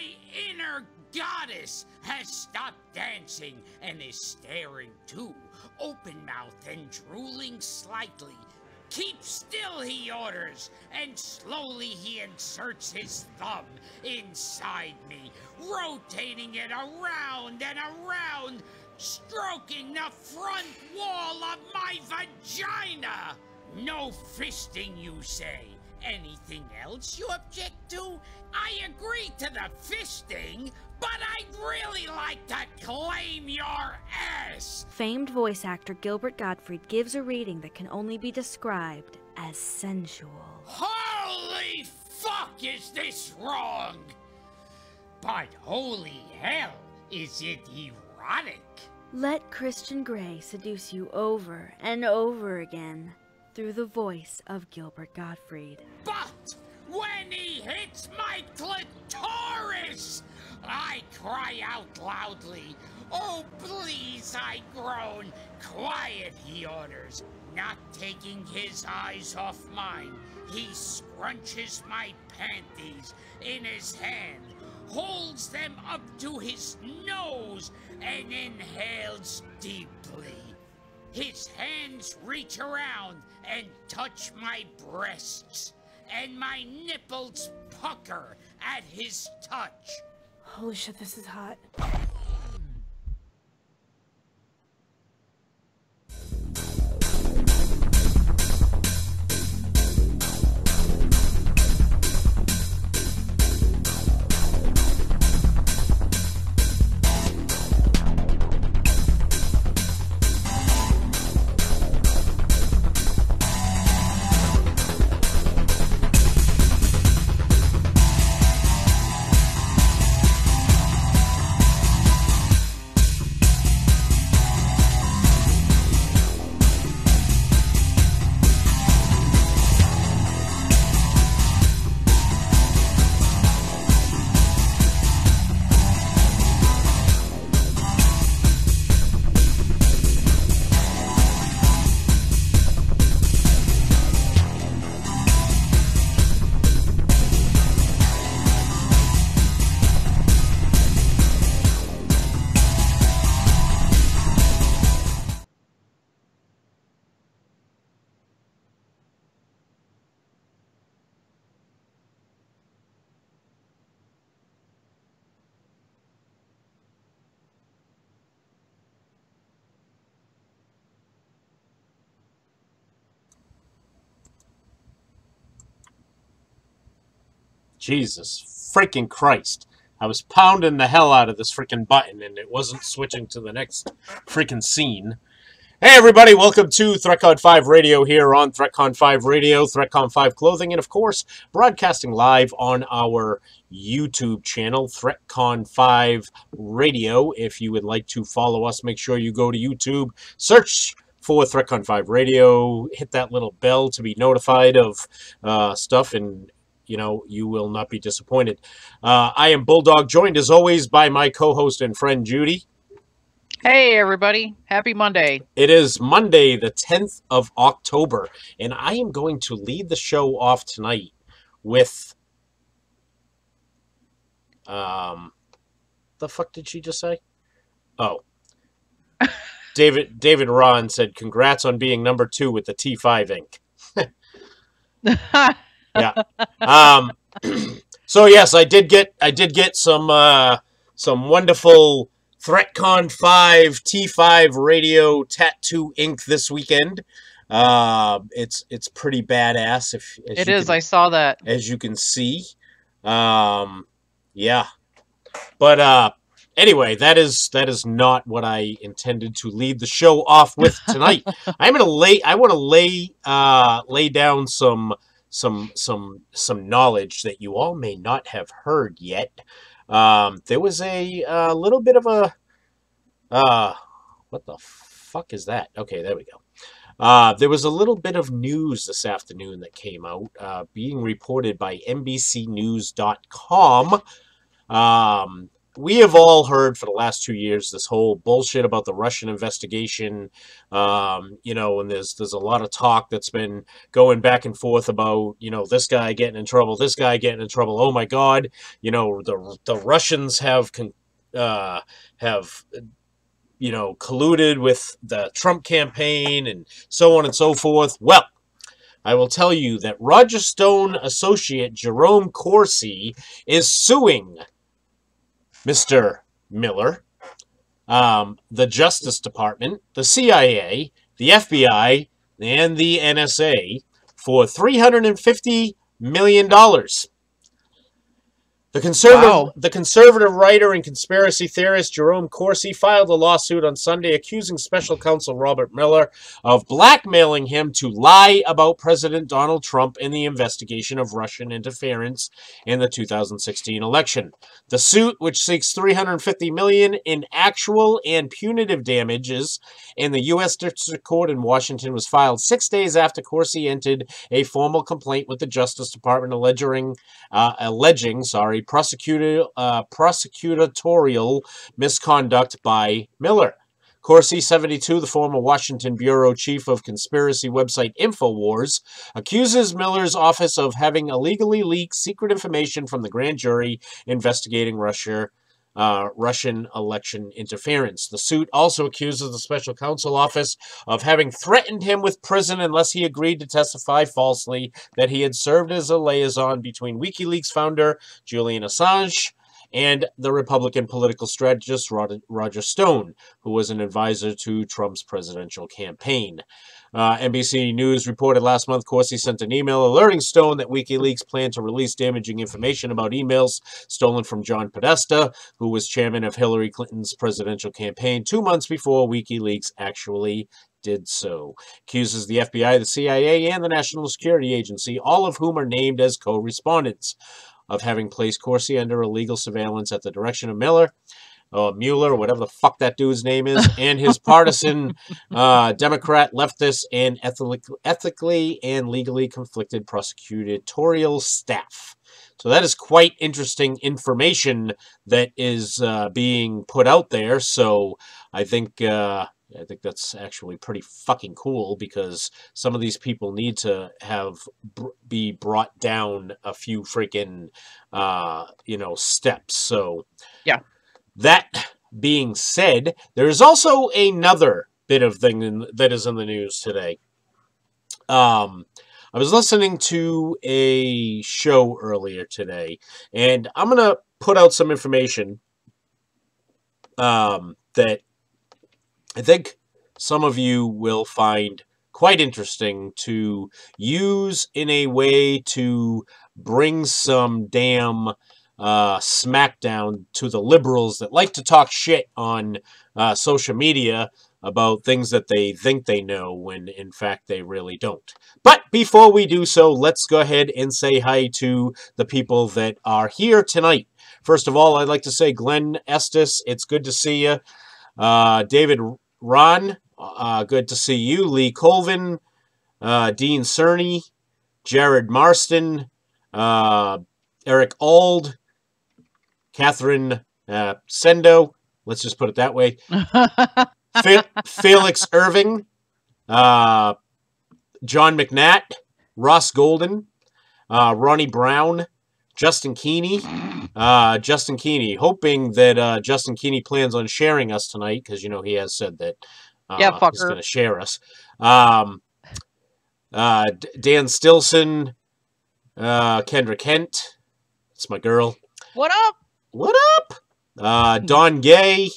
My inner goddess has stopped dancing and is staring too, open-mouthed and drooling slightly. Keep still, he orders, and slowly he inserts his thumb inside me, rotating it around and around, stroking the front wall of my vagina. No fisting, you say? Anything else you object to? I agree to the fisting, but I'd really like to claim your ass! Famed voice actor Gilbert Gottfried gives a reading that can only be described as sensual. Holy fuck, is this wrong? But holy hell, is it erotic? Let Christian Grey seduce you over and over again through the voice of Gilbert Gottfried. But when he hits my clitoris, I cry out loudly. Oh, please, I groan. Quiet, he orders, not taking his eyes off mine. He scrunches my panties in his hand, holds them up to his nose, and inhales deeply. His hands reach around and touch my breasts, and my nipples pucker at his touch. Holy shit, this is hot. Jesus freaking Christ. I was pounding the hell out of this freaking button and it wasn't switching to the next freaking scene. Hey everybody, welcome to Threatcon 5 Radio here on Threatcon 5 Radio, Threatcon 5 Clothing, and of course, broadcasting live on our YouTube channel, Threatcon 5 Radio. If you would like to follow us, make sure you go to YouTube, search for Threatcon 5 Radio, hit that little bell to be notified of stuff, and you know, you will not be disappointed. I am Bulldog, joined as always by my co-host and friend Judy. Hey everybody, happy Monday. It is Monday the 10th of October, and I am going to lead the show off tonight with the fuck did she just say? Oh. David Ron said congrats on being number 2 with the T5 ink. Yeah. So yes, I did get some wonderful Threatcon 5 T5 radio tattoo ink this weekend. It's pretty badass. I saw that. As you can see. Yeah. But anyway, that is not what I intended to lead the show off with tonight. I want to lay down some knowledge that you all may not have heard yet. There was a little bit of a what the fuck is that? Okay, there we go. There was a little bit of news this afternoon that came out, being reported by NBCnews.com. we have all heard for the last 2 years this whole bullshit about the Russian investigation, and there's a lot of talk that's been going back and forth about, this guy getting in trouble, this guy getting in trouble. Oh my God, the Russians have colluded with the Trump campaign and so on and so forth. Well, I will tell you that Roger Stone associate Jerome Corsi is suing Mr. Miller, the Justice Department, the CIA, the FBI, and the NSA for $350 million. The conservative writer and conspiracy theorist Jerome Corsi filed a lawsuit on Sunday accusing special counsel Robert Mueller of blackmailing him to lie about President Donald Trump in the investigation of Russian interference in the 2016 election. The suit, which seeks $350 million in actual and punitive damages in the U.S. District Court in Washington, was filed 6 days after Corsi entered a formal complaint with the Justice Department alleging prosecutorial misconduct by Miller. Corsi, 72, the former Washington bureau chief of conspiracy website InfoWars, accuses Miller's office of having illegally leaked secret information from the grand jury investigating Russian election interference. The suit also accuses the special counsel office of having threatened him with prison unless he agreed to testify falsely that he had served as a liaison between WikiLeaks founder Julian Assange and the Republican political strategist Roger Stone, who was an advisor to Trump's presidential campaign. NBC News reported last month Corsi sent an email alerting Stone that WikiLeaks planned to release damaging information about emails stolen from John Podesta, who was chairman of Hillary Clinton's presidential campaign 2 months before WikiLeaks actually did so. Accuses the FBI, the CIA, and the National Security Agency, all of whom are named as co-respondents, of having placed Corsi under illegal surveillance at the direction of Mueller, whatever the fuck that dude's name is, and his partisan Democrat, leftist, and ethically and legally conflicted prosecutorial staff. So that is quite interesting information that is being put out there. So I think that's actually pretty fucking cool, because some of these people need to be brought down a few freaking steps. So yeah. That being said, there is also another bit of thing that is in the news today. I was listening to a show earlier today, and I'm going to put out some information that I think some of you will find quite interesting to use in a way to bring some damn smackdown to the liberals that like to talk shit on social media about things that they think they know when in fact they really don't. But before we do so, let's go ahead and say hi to the people that are here tonight. First of all, I'd like to say Glenn Estes, it's good to see you. David Ron, good to see you. Lee Colvin, Dean Cerny, Jared Marston, Eric Ald, Catherine Sendo, let's just put it that way. Felix Irving, John McNatt, Ross Golden, Ronnie Brown, Justin Keeney. Justin Keeney, hoping that Justin Keeney plans on sharing us tonight, because, he has said that he's going to share us. Dan Stilson, Kendra Kent, it's my girl. What up? What up? Don Gay.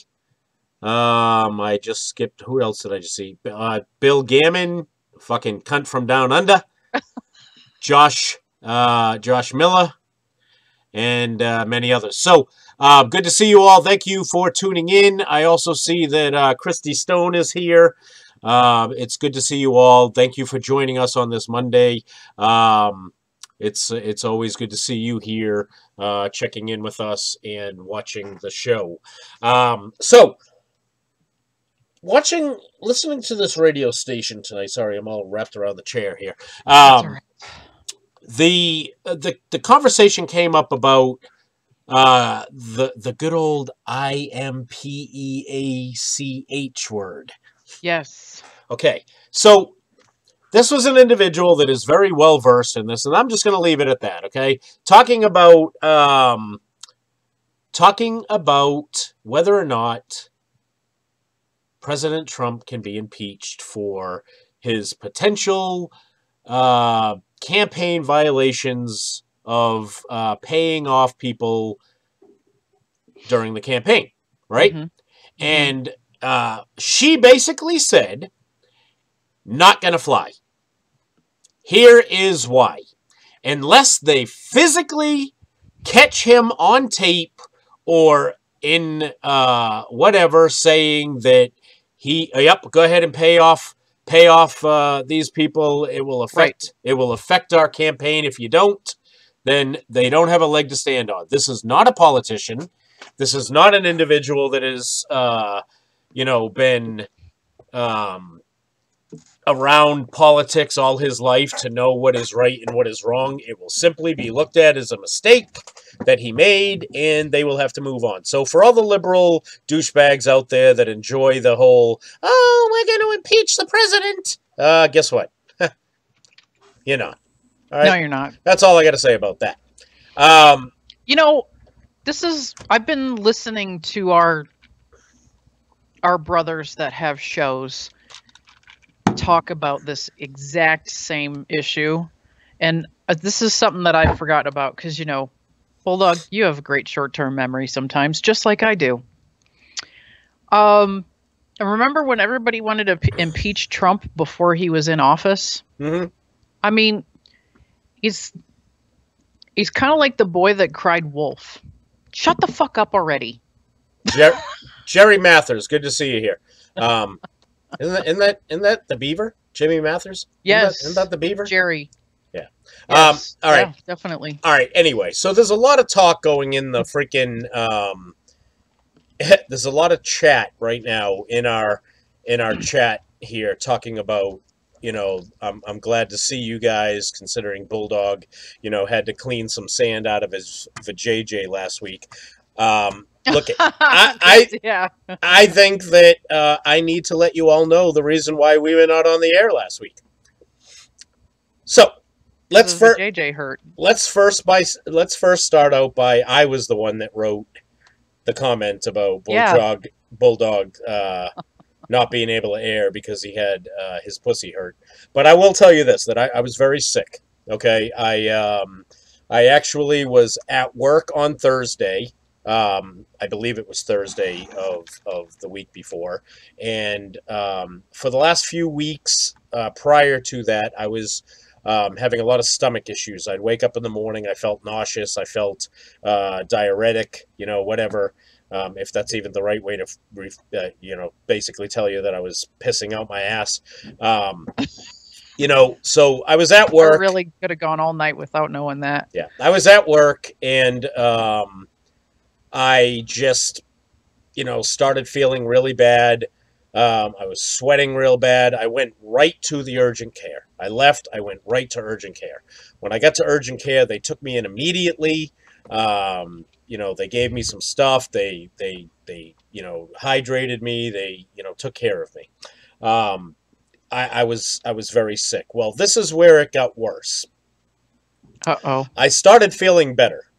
I just skipped. Who else did I just see? Bill Gammon, fucking cunt from down under. Josh Miller, and many others. So, good to see you all. Thank you for tuning in. I also see that Christy Stone is here. It's good to see you all. Thank you for joining us on this Monday. It's always good to see you here, checking in with us and watching the show. So, listening to this radio station tonight. Sorry, I'm all wrapped around the chair here. That's all right. The conversation came up about The good old IMPEACH word. Yes. Okay, so this was an individual that is very well versed in this, and I'm just going to leave it at that. Okay, talking about whether or not President Trump can be impeached for his potential campaign violations of paying off people during the campaign, right? Mm-hmm. And she basically said, not going to fly. Here is why. Unless they physically catch him on tape or in whatever saying that go ahead and pay off these people. It will affect our campaign. If you don't, then they don't have a leg to stand on. This is not a politician. This is not an individual that has been around politics all his life to know what is right and what is wrong. It will simply be looked at as a mistake that he made, and they will have to move on. So for all the liberal douchebags out there that enjoy the whole, oh, we're going to impeach the president, guess what? You're not. All right? No, you're not. That's all I got to say about that. I've been listening to our brothers that have shows talk about this exact same issue, and this is something that I forgot about because Bulldog, you have a great short-term memory sometimes, just like I do. I remember when everybody wanted to impeach Trump before he was in office. Mm-hmm. I mean, he's kind of like the boy that cried wolf. Shut the fuck up already. Jerry Mathers, good to see you here. Isn't that the Beaver? Jimmy Mathers? Yes. Isn't that the Beaver? Jerry. Yeah. Yes. All right. Yeah, definitely. All right. Anyway, so there's a lot of talk going in the freaking. There's a lot of chat right now in our chat here talking about. I'm glad to see you guys, considering Bulldog, had to clean some sand out of his vajayjay last week. Look, I think that I need to let you all know the reason why we were not on the air last week. So let's first start out by I was the one that wrote the comment about Bulldog not being able to air because he had his pussy hurt. But I will tell you this, that I was very sick. Okay, I actually was at work on Thursday. I believe it was Thursday of the week before. And for the last few weeks prior to that, I was having a lot of stomach issues. I'd wake up in the morning, I felt nauseous, I felt diuretic, whatever. If that's even the right way to, basically tell you that I was pissing out my ass. So I was at work. I really could have gone all night without knowing that. Yeah, I was at work, and I just, started feeling really bad. I was sweating real bad. I went right to the urgent care. I left. I went right to urgent care. When I got to urgent care, they took me in immediately. They gave me some stuff. They hydrated me. They, took care of me. I was very sick. Well, this is where it got worse. Uh-oh. I started feeling better,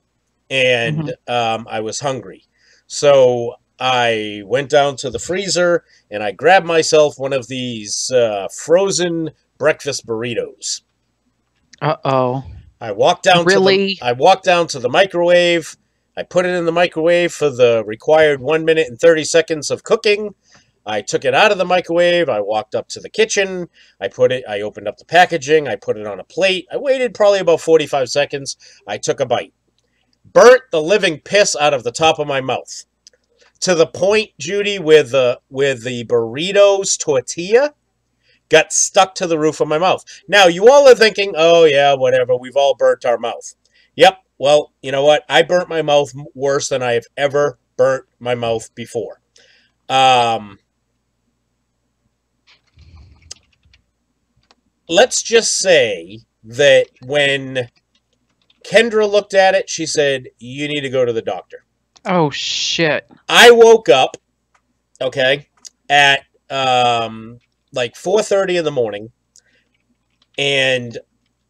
and I was hungry. So I went down to the freezer, and I grabbed myself one of these frozen breakfast burritos. Uh-oh. I walked down to the microwave. I put it in the microwave for the required 1 minute and 30 seconds of cooking. I took it out of the microwave. I walked up to the kitchen. I opened up the packaging. I put it on a plate. I waited probably about 45 seconds. I took a bite. Burnt the living piss out of the top of my mouth. To the point, Judy, where the burrito's tortilla got stuck to the roof of my mouth. Now, you all are thinking, oh, yeah, whatever. We've all burnt our mouth. Yep. Well, you know what? I burnt my mouth worse than I have ever burnt my mouth before. Let's just say that when Kendra looked at it. She said, you need to go to the doctor. Oh, shit. I woke up, okay, at like 4:30 in the morning, and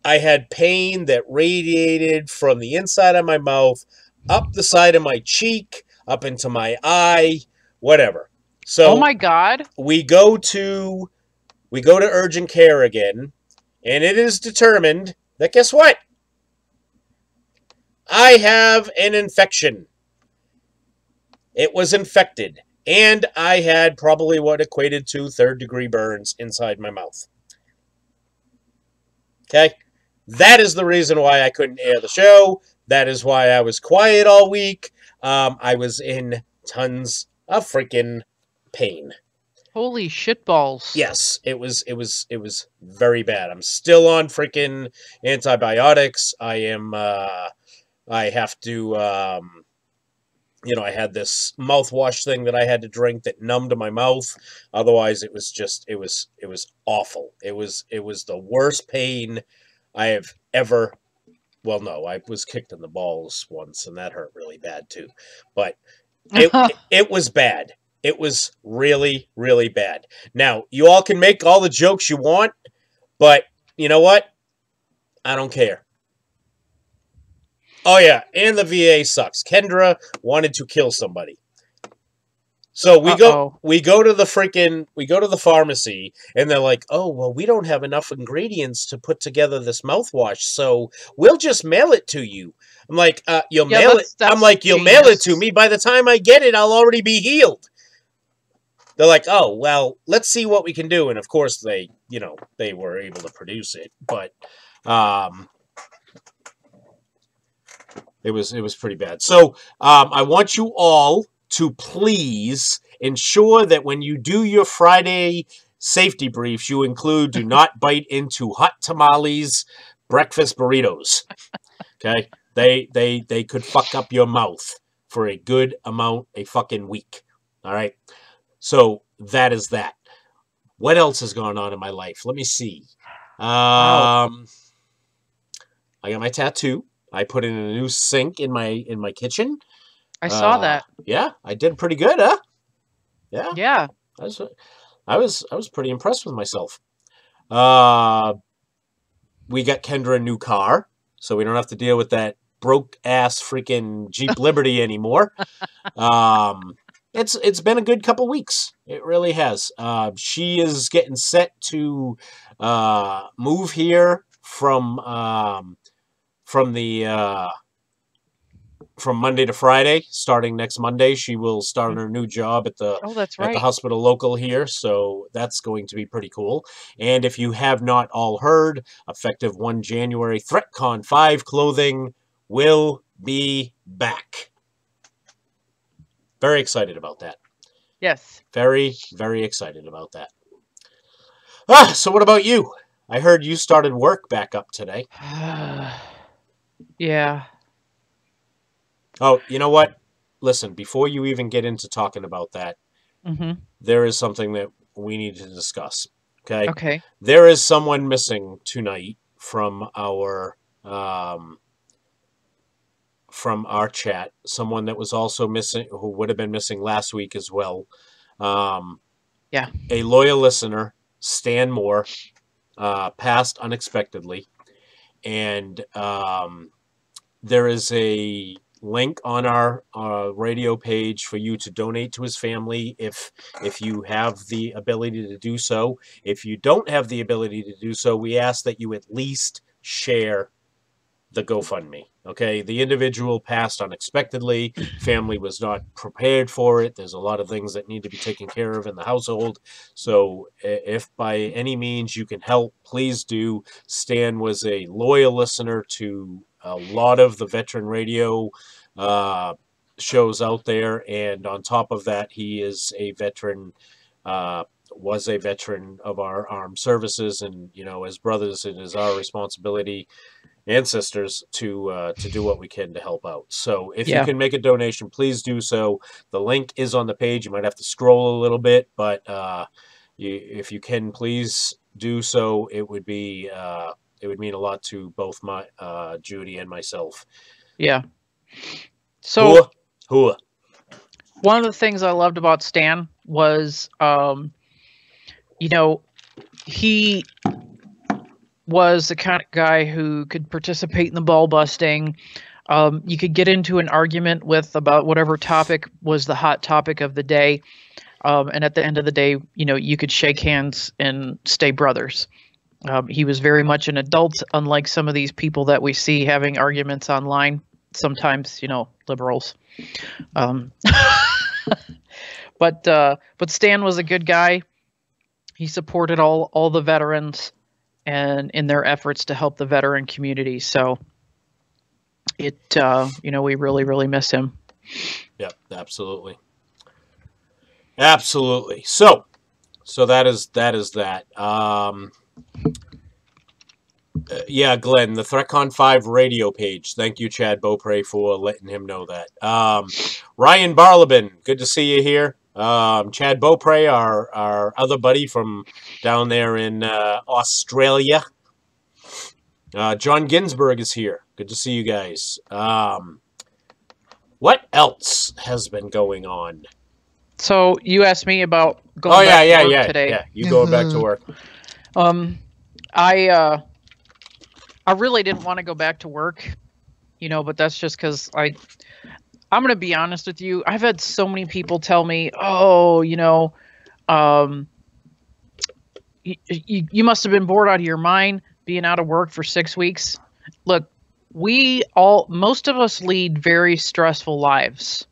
I had pain that radiated from the inside of my mouth, up the side of my cheek, up into my eye, whatever. So Oh, my God. we go to urgent care again, and it is determined that, guess what? I have an infection. It was infected, and I had probably what equated to third-degree burns inside my mouth. Okay? That is the reason why I couldn't air the show. That is why I was quiet all week. I was in tons of freaking pain. Holy shitballs. Yes, it was very bad. I'm still on freaking antibiotics. I have to I had this mouthwash thing that I had to drink that numbed my mouth. Otherwise, it was awful. It was the worst pain I have ever. Well, no, I was kicked in the balls once, and that hurt really bad too. But it was bad. It was really, really bad. Now, you all can make all the jokes you want, but you know what? I don't care. Oh yeah, and the VA sucks. Kendra wanted to kill somebody. So we go to the pharmacy, and they're like, "Oh, well, we don't have enough ingredients to put together this mouthwash, so we'll just mail it to you." I'm like, "You'll mail it." I'm like, "You'll mail it to me. By the time I get it, I'll already be healed." They're like, "Oh, well, let's see what we can do." And of course they were able to produce it, but it was pretty bad. So I want you all to please ensure that when you do your Friday safety briefs, you include do not bite into hot tamales, breakfast burritos. Okay? They could fuck up your mouth for a good amount a fucking week. All right? So that is that. What else has gone on in my life? Let me see. I got my tattoo. I put in a new sink in my kitchen. I saw that. Yeah, I did pretty good, huh? Yeah. Yeah. I was pretty impressed with myself. We got Kendra a new car, so we don't have to deal with that broke ass freaking Jeep Liberty anymore. It's been a good couple weeks. It really has. She is getting set to move here from Monday to Friday. Starting next Monday, she will start her new job at the that's right. at the hospital local here. So that's going to be pretty cool. And if you have not all heard, effective 1 January, Threatcon 5 clothing will be back. Very excited about that. Yes. Very, very excited about that. So what about you? I heard you started work back up today. Yeah. Oh, you know what? Listen, before you even get into talking about that, there is something that we need to discuss. Okay? Okay. There is someone missing tonight from our chat. Someone that was also missing, who would have been missing last week as well. Yeah. A loyal listener, Stan Moore, passed unexpectedly. And there is a link on our radio page for you to donate to his family if you have the ability to do so. If you don't have the ability to do so, we ask that you at least share the GoFundMe. Okay, the individual passed unexpectedly. Family was not prepared for it. There's a lot of things that need to be taken care of in the household. So if by any means you can help, please do. Stan was a loyal listener to a lot of the veteran radio shows out there, and on top of that, he is a veteran. Was a veteran of our armed services, and as brothers, it is our responsibility and sisters to do what we can to help out. So if you can make a donation, please do so. The link is on the page. You might have to scroll a little bit, but if you can, please do so. It would be it would mean a lot to both my Judy and myself. Yeah. So Hua. one of the things I loved about Stan was, you know, he was the kind of guy who could participate in the ball busting. You could get into an argument with about whatever topic was the hot topic of the day. And at the end of the day, you know, you could shake hands and stay brothers. He was very much an adult, unlike some of these people that we see having arguments online. Sometimes, you know, liberals. But Stan was a good guy. He supported all the veterans and in their efforts to help the veteran community. So it, you know, we really, really miss him. Yep, absolutely. Absolutely. So that is that. Yeah, Glenn, the Threatcon 5 radio page. Thank you, Chad Beaupre, for letting him know that. Ryan Barlabin, good to see you here. Chad Beaupre, our other buddy from down there in Australia. John Ginsberg is here. Good to see you guys. What else has been going on? So you asked me about going back to work today. Yeah, you going back to work. I really didn't want to go back to work, you know, but that's just because I'm going to be honest with you. I've had so many people tell me, oh, you know, you must have been bored out of your mind being out of work for 6 weeks. Look, most of us lead very stressful lives.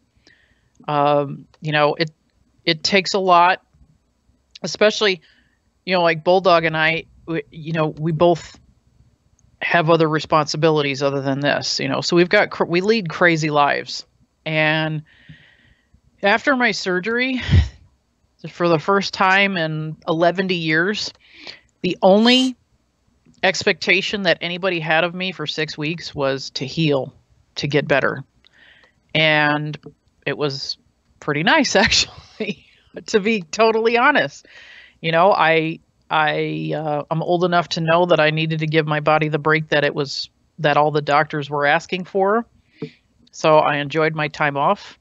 You know, it takes a lot, especially, you know, like Bulldog and I, you know, we both have other responsibilities other than this, you know, so we lead crazy lives. And after my surgery, for the first time in 11 years, the only expectation that anybody had of me for 6 weeks was to heal, to get better. And it was pretty nice, actually, to be totally honest. You know, I'm old enough to know that I needed to give my body the break that all the doctors were asking for. So I enjoyed my time off.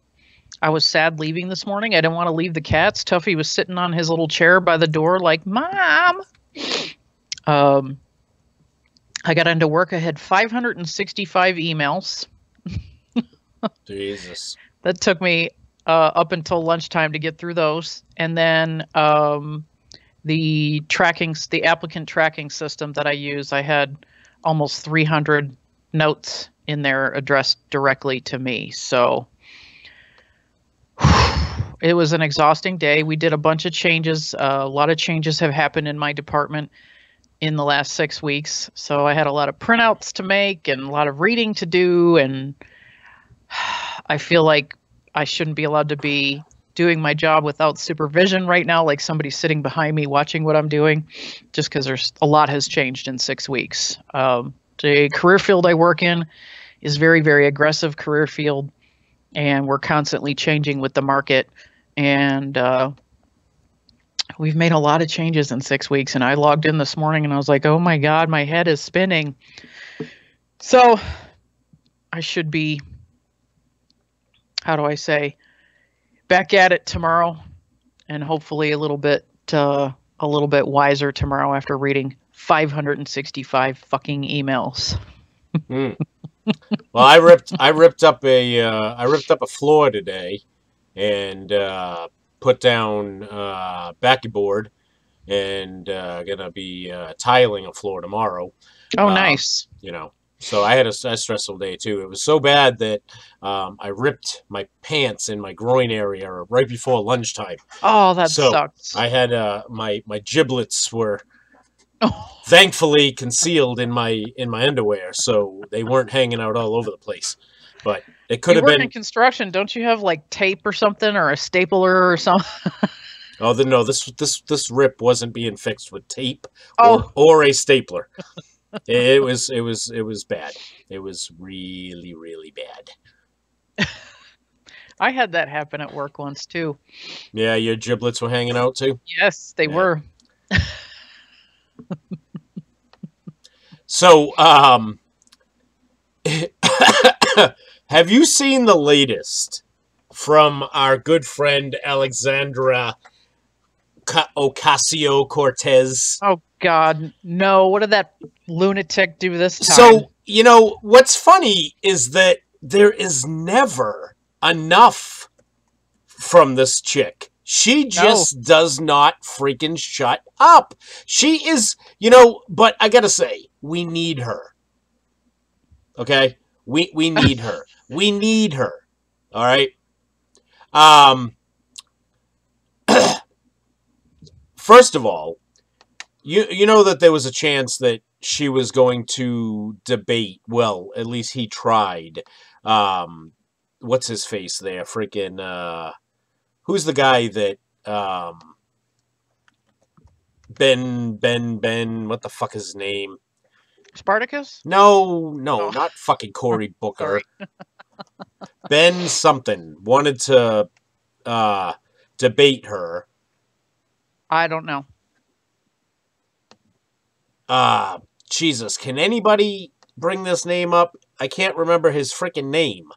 I was sad leaving this morning. I didn't want to leave the cats. Tuffy was sitting on his little chair by the door like, Mom. I got into work. I had 565 emails. Jesus. That took me up until lunchtime to get through those. And then the applicant tracking system that I use, I had almost 300 notes in there addressed directly to me. So it was an exhausting day. We did a bunch of changes. A lot of changes have happened in my department in the last 6 weeks. So I had a lot of printouts to make and a lot of reading to do. And I feel like I shouldn't be allowed to be doing my job without supervision right now, like somebody sitting behind me watching what I'm doing, just because there's a lot has changed in 6 weeks. The career field I work in is very, very aggressive career field, and we're constantly changing with the market. And we've made a lot of changes in 6 weeks. And I logged in this morning and I was like, oh my God, my head is spinning. So I should be, how do I say, back at it tomorrow, and hopefully a little bit wiser tomorrow after reading 565 fucking emails. Well, I ripped up a floor today, and put down backy board, and gonna be tiling a floor tomorrow. Oh, nice. You know. So I had a stressful day too. It was so bad that I ripped my pants in my groin area right before lunchtime. Oh, that sucks. I had my giblets were thankfully concealed in my underwear, so they weren't hanging out all over the place. But it could have been. You work in construction, don't you have like tape or something, or a stapler or something? Oh, no! This rip wasn't being fixed with tape or a stapler. It was bad. It was really, really bad. I had that happen at work once too. Yeah, your giblets were hanging out too? Yes, they were. So, have you seen the latest from our good friend Alexandra Ocasio-Cortez? Oh God, no! What did that lunatic do this time? So, you know, what's funny is that there is never enough from this chick. She just does not freaking shut up. She is, you know, but I gotta say, we need her. Okay? We need her. We need her. All right? First of all, you know that there was a chance that she was going to debate. Well, at least he tried. What's his face there? Freaking who's the guy that Ben, what the fuck is his name? Spartacus? No, not fucking Cory Booker. Ben something wanted to debate her. I don't know. Jesus, can anybody bring this name up? I can't remember his freaking name.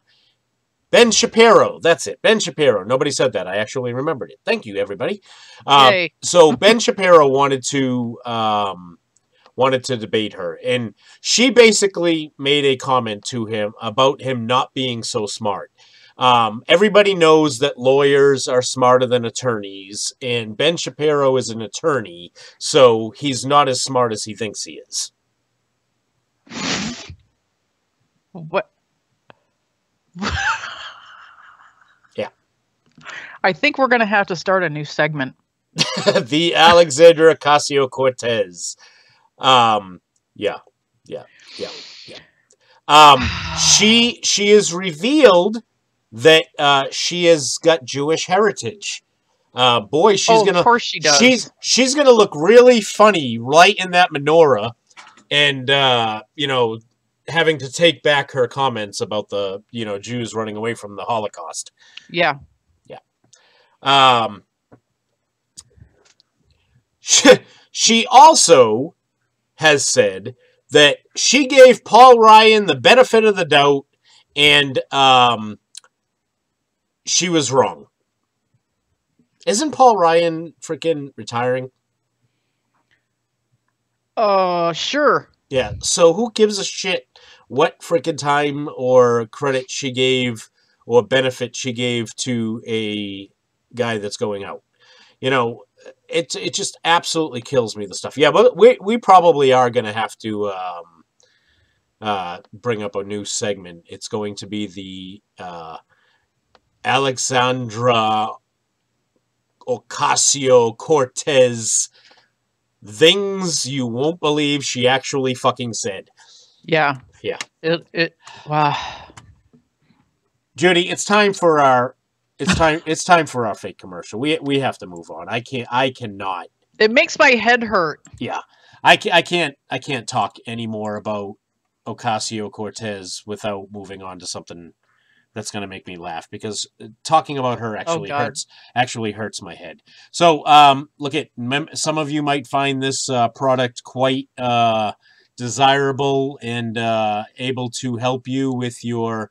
Ben Shapiro, that's it. Ben Shapiro. Nobody said that. I actually remembered it. Thank you, everybody. Yay. So Ben Shapiro wanted to debate her, and she basically made a comment to him about him not being so smart. Everybody knows that lawyers are smarter than attorneys, and Ben Shapiro is an attorney, so he's not as smart as he thinks he is. What? Yeah. I think we're going to have to start a new segment. The Alexandra Ocasio-Cortez. Yeah. She is revealed that she has got Jewish heritage. Boy, she's gonna. Of course she does. She's gonna look really funny right in that menorah, and you know, having to take back her comments about the Jews running away from the Holocaust. Yeah. She also has said that she gave Paul Ryan the benefit of the doubt, and she was wrong. Isn't Paul Ryan freaking retiring? Sure. Yeah, so who gives a shit what freaking time or credit she gave or benefit she gave to a guy that's going out? You know, it just absolutely kills me, the stuff. Yeah, but we probably are going to have to bring up a new segment. It's going to be the Alexandra Ocasio-Cortez things you won't believe she actually fucking said. Yeah. Wow. Judy, it's time for our fake commercial. We have to move on. I cannot. It makes my head hurt. Yeah. I can't talk anymore about Ocasio-Cortez without moving on to something that's going to make me laugh, because talking about her actually hurts my head. So, look at some of you might find this product quite desirable and able to help you with your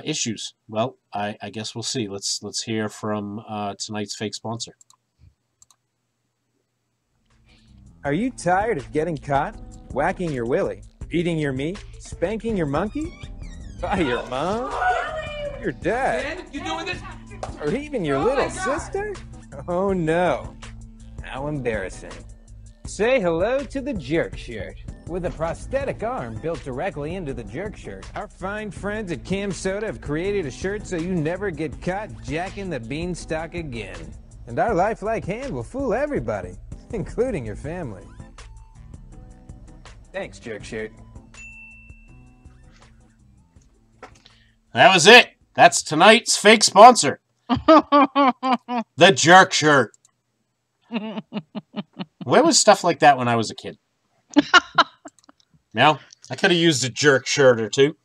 issues. Well, I guess we'll see. Let's hear from tonight's fake sponsor. Are you tired of getting caught, whacking your willy, eating your meat, spanking your monkey? By your mom? Your dad? Man, you doing this? Or even your little sister? Oh no. How embarrassing. Say hello to the jerk shirt. With a prosthetic arm built directly into the jerk shirt, our fine friends at Cam Soda have created a shirt so you never get caught jacking the beanstalk again. And our lifelike hand will fool everybody, including your family. Thanks, jerk shirt. That was it. That's tonight's fake sponsor. The jerk shirt. Where was stuff like that when I was a kid? Now, I could have used a jerk shirt or two.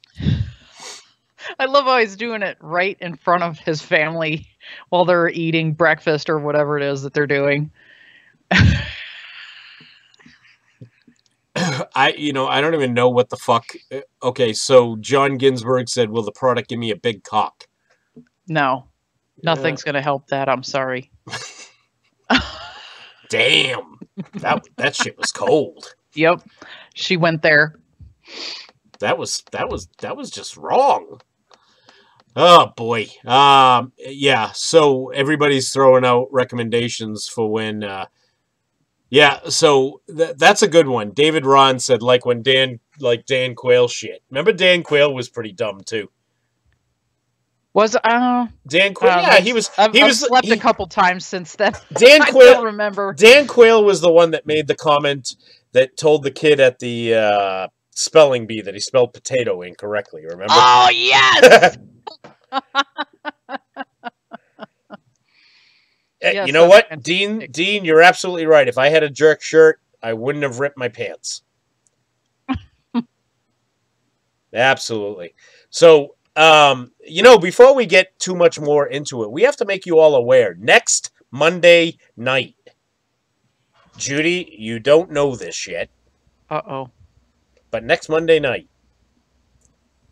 I love how he's doing it right in front of his family while they're eating breakfast or whatever it is that they're doing. I don't even know what the fuck. Okay, so John Ginsburg said, "Will the product give me a big cock?" No, nothing's gonna help that. I'm sorry. Damn, that shit was cold. Yep, she went there. That was just wrong. Oh boy. Yeah. So everybody's throwing out recommendations for when. Yeah. So that's a good one. David Ron said when Dan Quayle shit. Remember Dan Quayle was pretty dumb too. Was Dan Quayle? Yeah, he was. I've slept a couple times since then. Dan I Quayle. don't remember. Dan Quayle was the one that made the comment that told the kid at the spelling bee that he spelled potato incorrectly. Remember? Oh yes. You know what, Dean, you're absolutely right. If I had a jerk shirt, I wouldn't have ripped my pants. Absolutely. So, before we get too much more into it, we have to make you all aware. Next Monday night, Judy, you don't know this yet. Uh-oh. But next Monday night,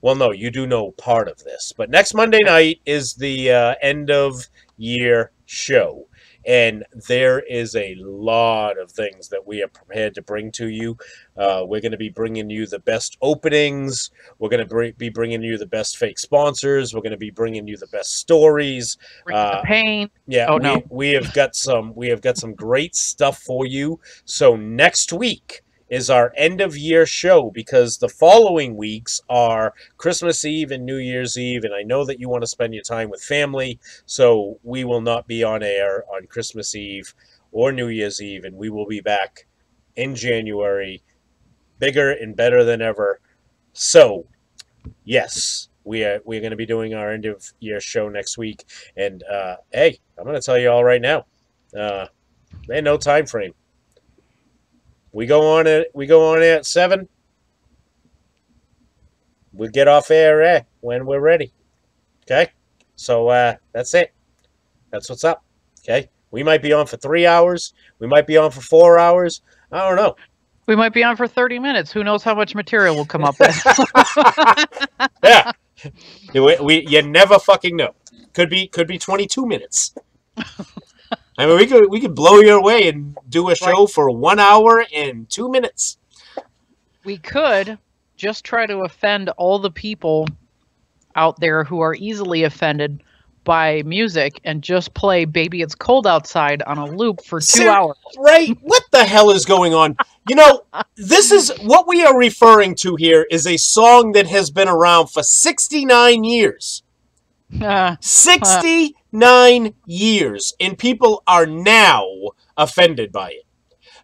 well, no, you do know part of this. But next Monday night is the end of year show. And there is a lot of things that we are prepared to bring to you. We're going to be bringing you the best openings. We're going to be bringing you the best fake sponsors. We're going to be bringing you the best stories. The pain. Yeah, oh, no. we have got some great stuff for you. So next week is our end of year show, because the following weeks are Christmas Eve and New Year's Eve, and I know that you want to spend your time with family, so we will not be on air on Christmas Eve or New Year's Eve, and we will be back in January, bigger and better than ever. So, yes, we're going to be doing our end of year show next week, and hey, I'm going to tell you all right now, there ain't no time frame. We go on at 7. We get off air when we're ready. Okay? So that's it. That's what's up. Okay? We might be on for 3 hours. We might be on for 4 hours. I don't know. We might be on for 30 minutes. Who knows how much material we'll come up with. Yeah. You never fucking know. Could be 22 minutes. I mean, we could blow you away and do a show for 1 hour and 2 minutes. We could just try to offend all the people out there who are easily offended by music and just play Baby It's Cold Outside on a loop for 2 hours. Right? What the hell is going on? This is what we are referring to here is a song that has been around for 69 years. 69 years, and people are now offended by it.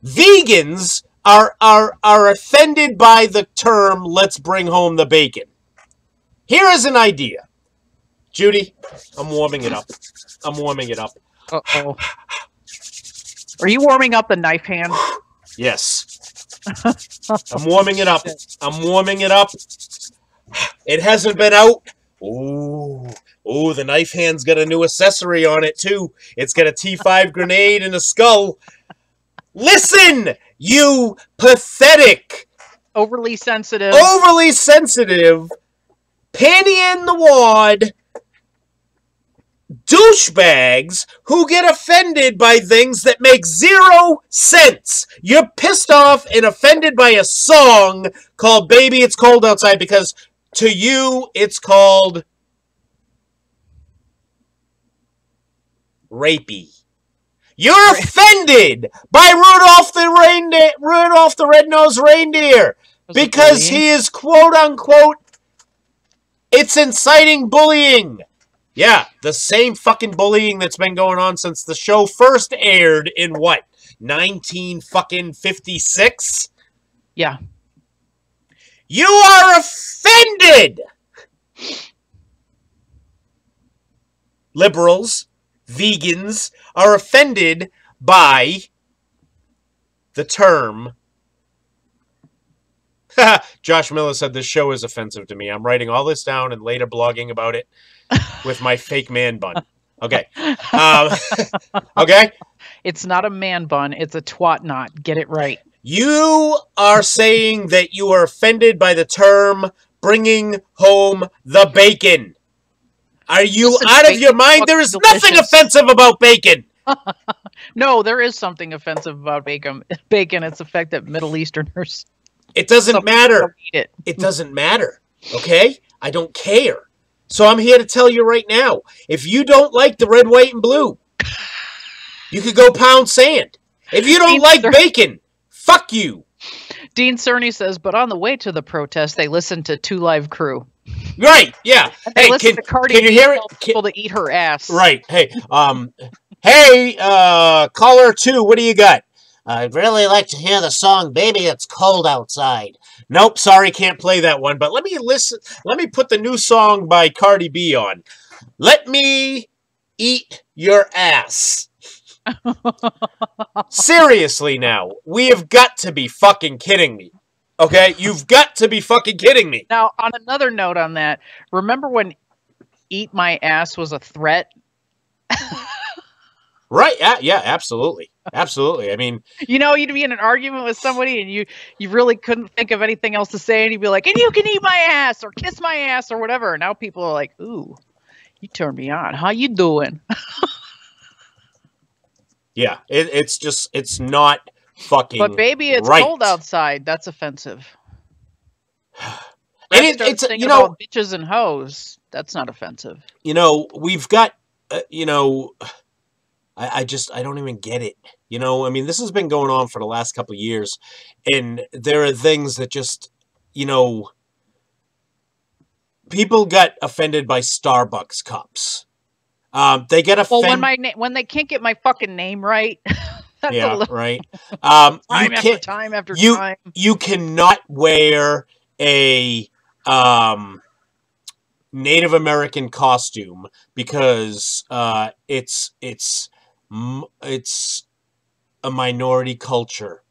Vegans are offended by the term "let's bring home the bacon." Here is an idea. Judy, I'm warming it up. Uh-oh. Are you warming up the knife hand? Yes. I'm warming it up. It hasn't been out. Ooh, the knife hand's got a new accessory on it, too. It's got a T5 grenade and a skull. Listen, you pathetic, overly sensitive, panty in the wad douchebags who get offended by things that make 0 sense. You're pissed off and offended by a song called Baby It's Cold Outside because to you it's called rapey. You're offended by Rudolph the Red-Nosed Reindeer because he is quote-unquote, it's inciting bullying. Yeah, the same fucking bullying that's been going on since the show first aired in what, 1956? Yeah. You are offended! Liberals, vegans, are offended by the term. Josh Miller said this show is offensive to me. I'm writing all this down and later blogging about it with my fake man bun. Okay. Okay? It's not a man bun. It's a twat knot. Get it right. You are saying that you are offended by the term bringing home the bacon. Are you Listen, out of your bacon's mind? There is fucking nothing delicious. offensive about bacon. No, there is something offensive about bacon. Bacon, it's the fact that Middle Easterners. It doesn't matter. Don't eat it. It doesn't matter. Okay? I don't care. So I'm here to tell you right now. If you don't like the red, white, and blue, you could go pound sand. If you don't like bacon, fuck you. Dean Cerny says, but on the way to the protest, they listened to Two Live Crew. Right, yeah. They Hey, listened to Cardi can you B hear it? tell people to eat her ass. Right. Hey, hey, caller 2, what do you got? I'd really like to hear the song Baby It's Cold Outside. Nope, sorry, can't play that one, but let me put the new song by Cardi B on. Let me eat your ass. Seriously now, we have got to be fucking kidding me. Okay? You've got to be fucking kidding me. Now, on another note on that, remember when eat my ass was a threat? Right, yeah, absolutely. Absolutely. I mean, You know, you'd be in an argument with somebody and you really couldn't think of anything else to say, and you'd be like, and you can eat my ass or kiss my ass or whatever. And now people are like, ooh, you turned me on. How you doing? yeah, it's not fucking But baby, it's right. cold outside. That's offensive. And It's you know, about bitches and hoes. That's not offensive. You know, we've got you know, I don't even get it. You know, I mean, this has been going on for the last couple of years, and there are things that just, you know, people got offended by Starbucks cups. They get offended. Well, when they can't get my fucking name right, that's a little right. time after time after time. You cannot wear a Native American costume because it's a minority culture,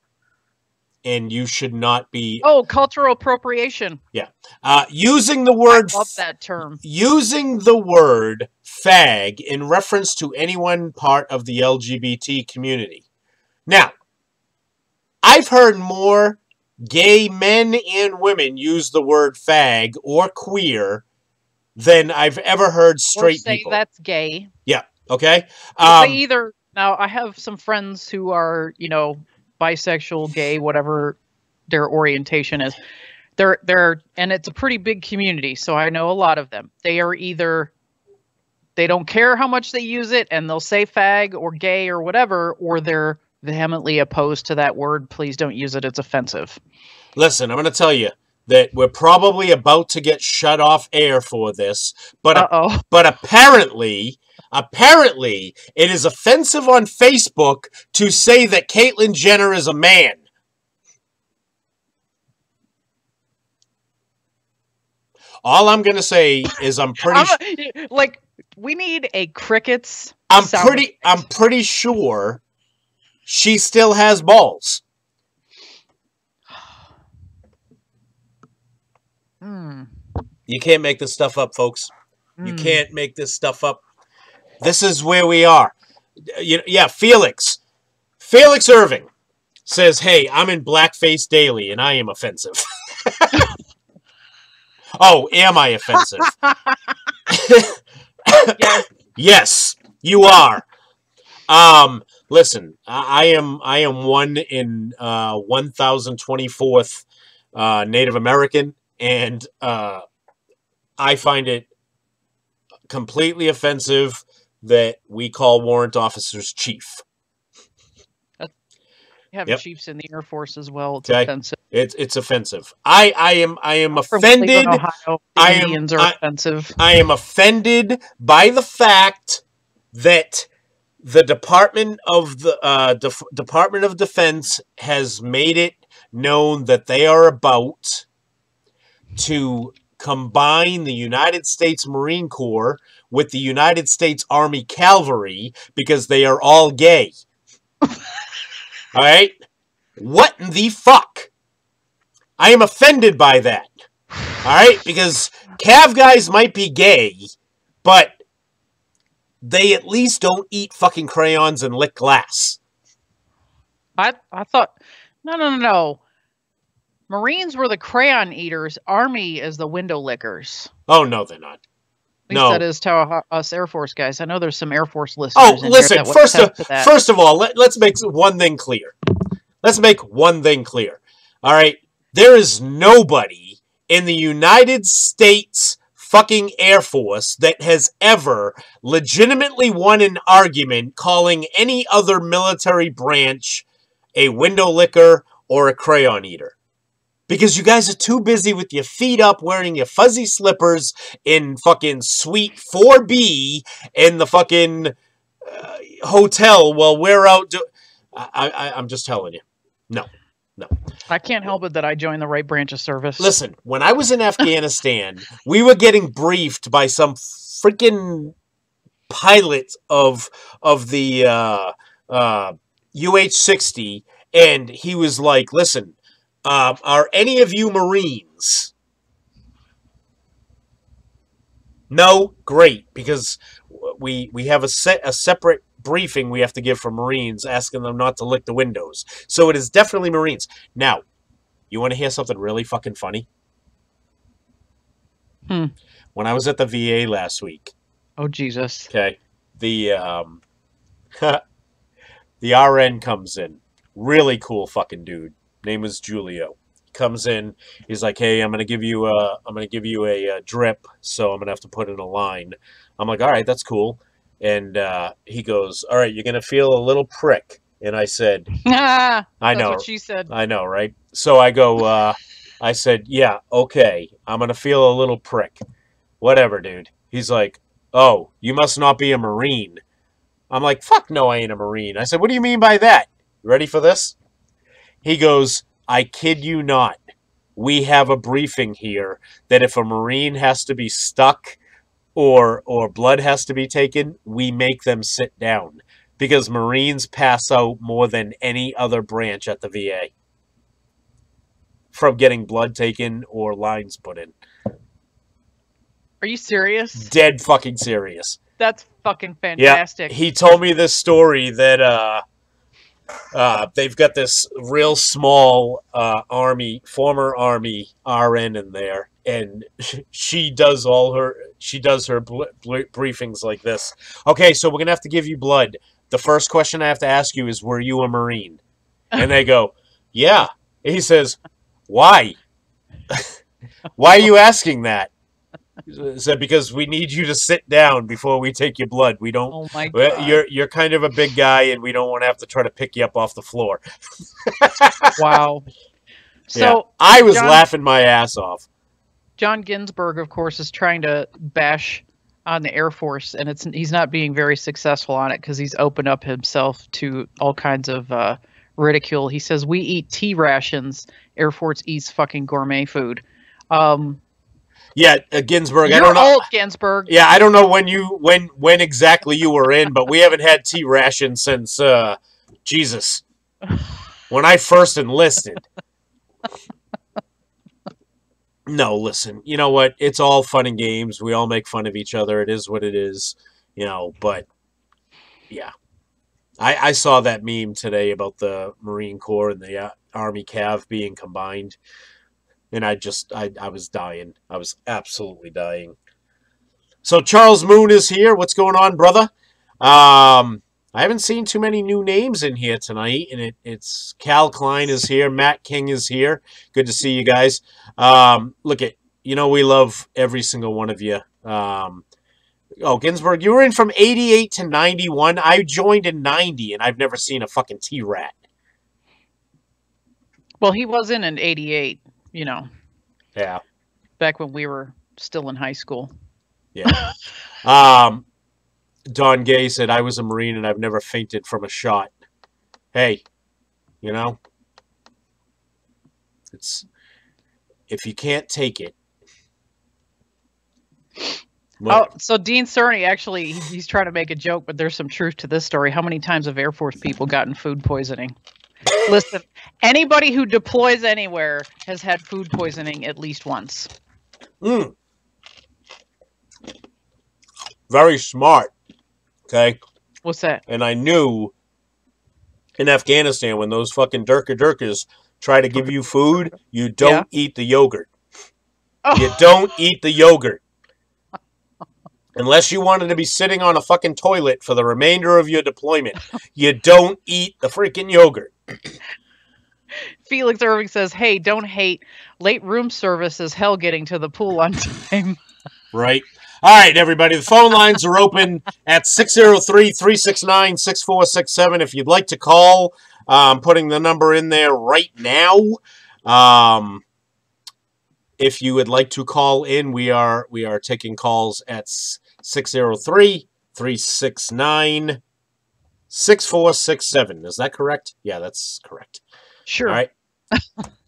and you should not be. Oh, cultural appropriation. Yeah, using the word. I love that term. Using the word fag in reference to any one part of the LGBT community. Now, I've heard more gay men and women use the word fag or queer than I've ever heard straight people. That's gay. Yeah. Okay. They either now I have some friends who are, you know, bisexual, gay, whatever their orientation is. They're and it's a pretty big community, so I know a lot of them. They are either they don't care how much they use it and they'll say fag or gay or whatever, or they're vehemently opposed to that word. Please don't use it. It's offensive. Listen, I'm going to tell you that we're probably about to get shut off air for this, but apparently it is offensive on Facebook to say that Caitlyn Jenner is a man. All I'm going to say is I'm we need a crickets. I'm pretty sure she still has balls. You can't make this stuff up, folks. You can't make this stuff up. This is where we are. Yeah, Felix Irving says, hey, I'm in blackface daily, and I am offensive. Oh, am I offensive? Yes, you are. Listen, I am one in 1024th Native American, and I find it completely offensive that we call warrant officers chief. You have chiefs in the Air Force as well. It's okay. Offensive. It's offensive. I am offended. Ohio, Indians are offensive. I am offended by the fact that the Department of Defense has made it known that they are about to combine the United States Marine Corps with the United States Army Cavalry because they are all gay. All right? What in the fuck? I am offended by that. All right? Because Cav guys might be gay, but they at least don't eat fucking crayons and lick glass. I thought No. Marines were the crayon eaters. Army is the window lickers. Oh, no, they're not. At least that is to us Air Force guys. I know there's some Air Force listeners. Oh, listen, first of all, let's make one thing clear. All right? There is nobody in the United States fucking Air Force that has ever legitimately won an argument calling any other military branch a window licker or a crayon eater. Because you guys are too busy with your feet up wearing your fuzzy slippers in fucking Suite 4B in the fucking hotel while we're out I'm just telling you. No. I can't help it that I joined the right branch of service. Listen, when I was in Afghanistan, we were getting briefed by some freaking pilot of the UH-60, and he was like, listen, are any of you Marines? No? Great, because we have a separate briefing we have to give for Marines, asking them not to lick the windows. So it is definitely Marines. Now, you want to hear something really fucking funny? When I was at the VA last week. Oh, Jesus. Okay. The the RN comes in. Really cool fucking dude. Name is Julio. Comes in. He's like, hey, I'm gonna give you a drip, so I'm gonna have to put in a line. I'm like, all right, that's cool. And he goes, all right, you're going to feel a little prick. And I said, I know. That's what she said. I know, right? So I go, I said, yeah, okay. I'm going to feel a little prick. Whatever, dude. He's like, oh, you must not be a Marine. I'm like, fuck no, I ain't a Marine. I said, what do you mean by that? You ready for this? He goes, I kid you not. We have a briefing here that if a Marine has to be stuck or blood has to be taken, we make them sit down. Because Marines pass out more than any other branch at the VA. From getting blood taken or lines put in. Are you serious? Dead fucking serious. That's fucking fantastic. Yeah, he told me this story that they've got this real small former Army RN in there, and she does her briefings like this. Okay, so we're gonna have to give you blood. The first question I have to ask you is, were you a Marine? And they go, yeah. And he says, why? Why are you asking that? He said, because we need you to sit down before we take your blood. We don't. Oh my God. You're kind of a big guy, and we don't want to have to try to pick you up off the floor. Wow. So yeah, I was laughing my ass off. John Ginsburg, of course, is trying to bash on the Air Force, and he's not being very successful on it because he's opened up himself to all kinds of ridicule. He says, we eat tea rations. Air Force eats fucking gourmet food. Yeah, Ginsburg. You're I don't know. old, Ginsburg. Yeah, I don't know when exactly you were in, but we haven't had tea rations since Jesus, when I first enlisted. No, listen. You know what? It's all fun and games. We all make fun of each other. It is what it is. You know, but yeah, I saw that meme today about the Marine Corps and the Army Cav being combined. And I was dying. I was absolutely dying. So Charles Moon is here. What's going on, brother? I haven't seen too many new names in here tonight. And it's Cal Klein is here. Matt King is here. Good to see you guys. Look at, we love every single one of you. Ginsburg, you were in from 88 to 91. I joined in 90, and I've never seen a fucking T-Rat. Well, he was in 88. Yeah. Back when we were still in high school. Yeah. Don Gay said, I was a Marine and I've never fainted from a shot. Hey, it's, if you can't take it. Oh, so Dean Cerny, actually, he's trying to make a joke, but there's some truth to this story. How many times have Air Force people gotten food poisoning? Listen, anybody who deploys anywhere has had food poisoning at least once. Very smart. Okay. What's that? And I knew in Afghanistan, when those fucking Durkas try to give you food, you don't eat the yogurt. Oh. You don't eat the yogurt. Unless you wanted to be sitting on a fucking toilet for the remainder of your deployment. You don't eat the freaking yogurt. Felix Irving says, hey, don't hate. Late room service is hell getting to the pool on time. Right. All right, everybody. The phone lines are open at 603-369-6467. If you'd like to call, I'm putting the number in there right now. If you would like to call in, we are taking calls at 603-369-6467. Is that correct? Yeah, that's correct. Sure. All right.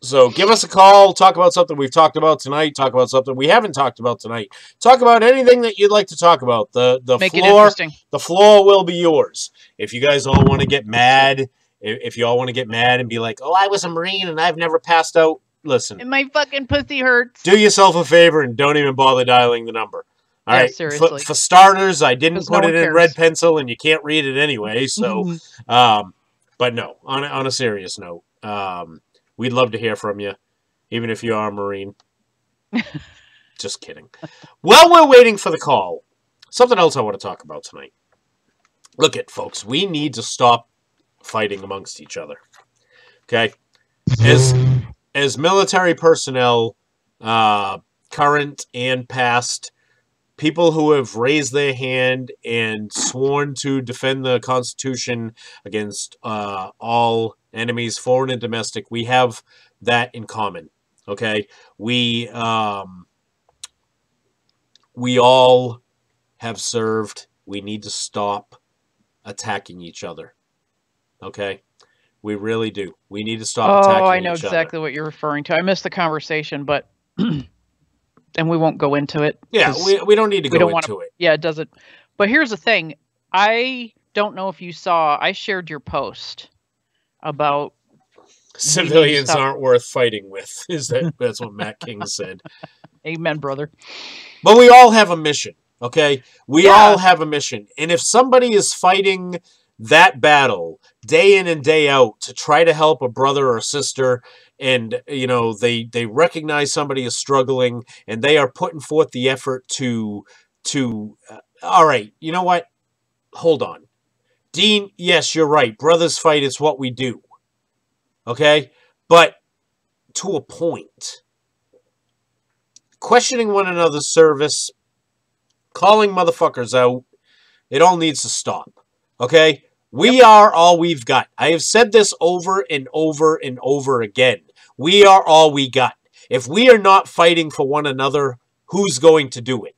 So give us a call. Talk about something we've talked about tonight. Talk about something we haven't talked about tonight. Talk about anything that you'd like to talk about. The Make floor, it interesting. The floor will be yours. If you guys all want to get mad, if you all want to get mad and be like, "Oh, I was a Marine and I've never passed out," listen. And my fucking pussy hurts. Do yourself a favor and don't even bother dialing the number. All right. Seriously. For starters, I didn't put no it one in red pencil, and you can't read it anyway. So, but no. On a serious note, we'd love to hear from you, even if you are a Marine. Just kidding. While we're waiting for the call, something else I want to talk about tonight. Look at folks. We need to stop fighting amongst each other. Okay, as military personnel, current and past, people who have raised their hand and sworn to defend the Constitution against all enemies, foreign and domestic, we have that in common. Okay, we all have served. We need to stop attacking each other. Okay, we really do. We need to stop attacking each other. Oh, I know exactly what you're referring to. I missed the conversation, but and we won't go into it. Yeah, we don't need to go into it. Yeah, it doesn't. But here's the thing. I don't know if you saw, I shared your post about civilians aren't worth fighting with. That's what Matt King said. Amen, brother. But we all have a mission, okay? We all have a mission. And if somebody is fighting that battle day in and day out to try to help a brother or sister, and you know they recognize somebody is struggling and they are putting forth the effort to all right, you know what? Hold on. Dean, yes, you're right. Brothers fight, it's what we do. Okay? But to a point. Questioning one another's service, calling motherfuckers out, it all needs to stop. Okay? We are all we've got. I have said this over and over and over again. We are all we got. If we are not fighting for one another, who's going to do it?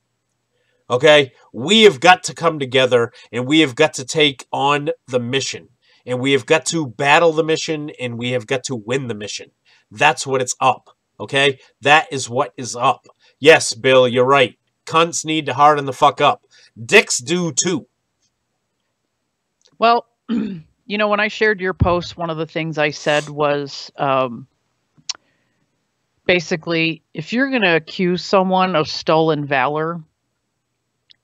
Okay? We have got to come together and we have got to take on the mission. And we have got to battle the mission and we have got to win the mission. That's what it's up. Okay? That is what is up. Yes, Bill, you're right. Cunts need to harden the fuck up. Dicks do too. Well, you know, when I shared your post, one of the things I said was basically, if you're going to accuse someone of stolen valor,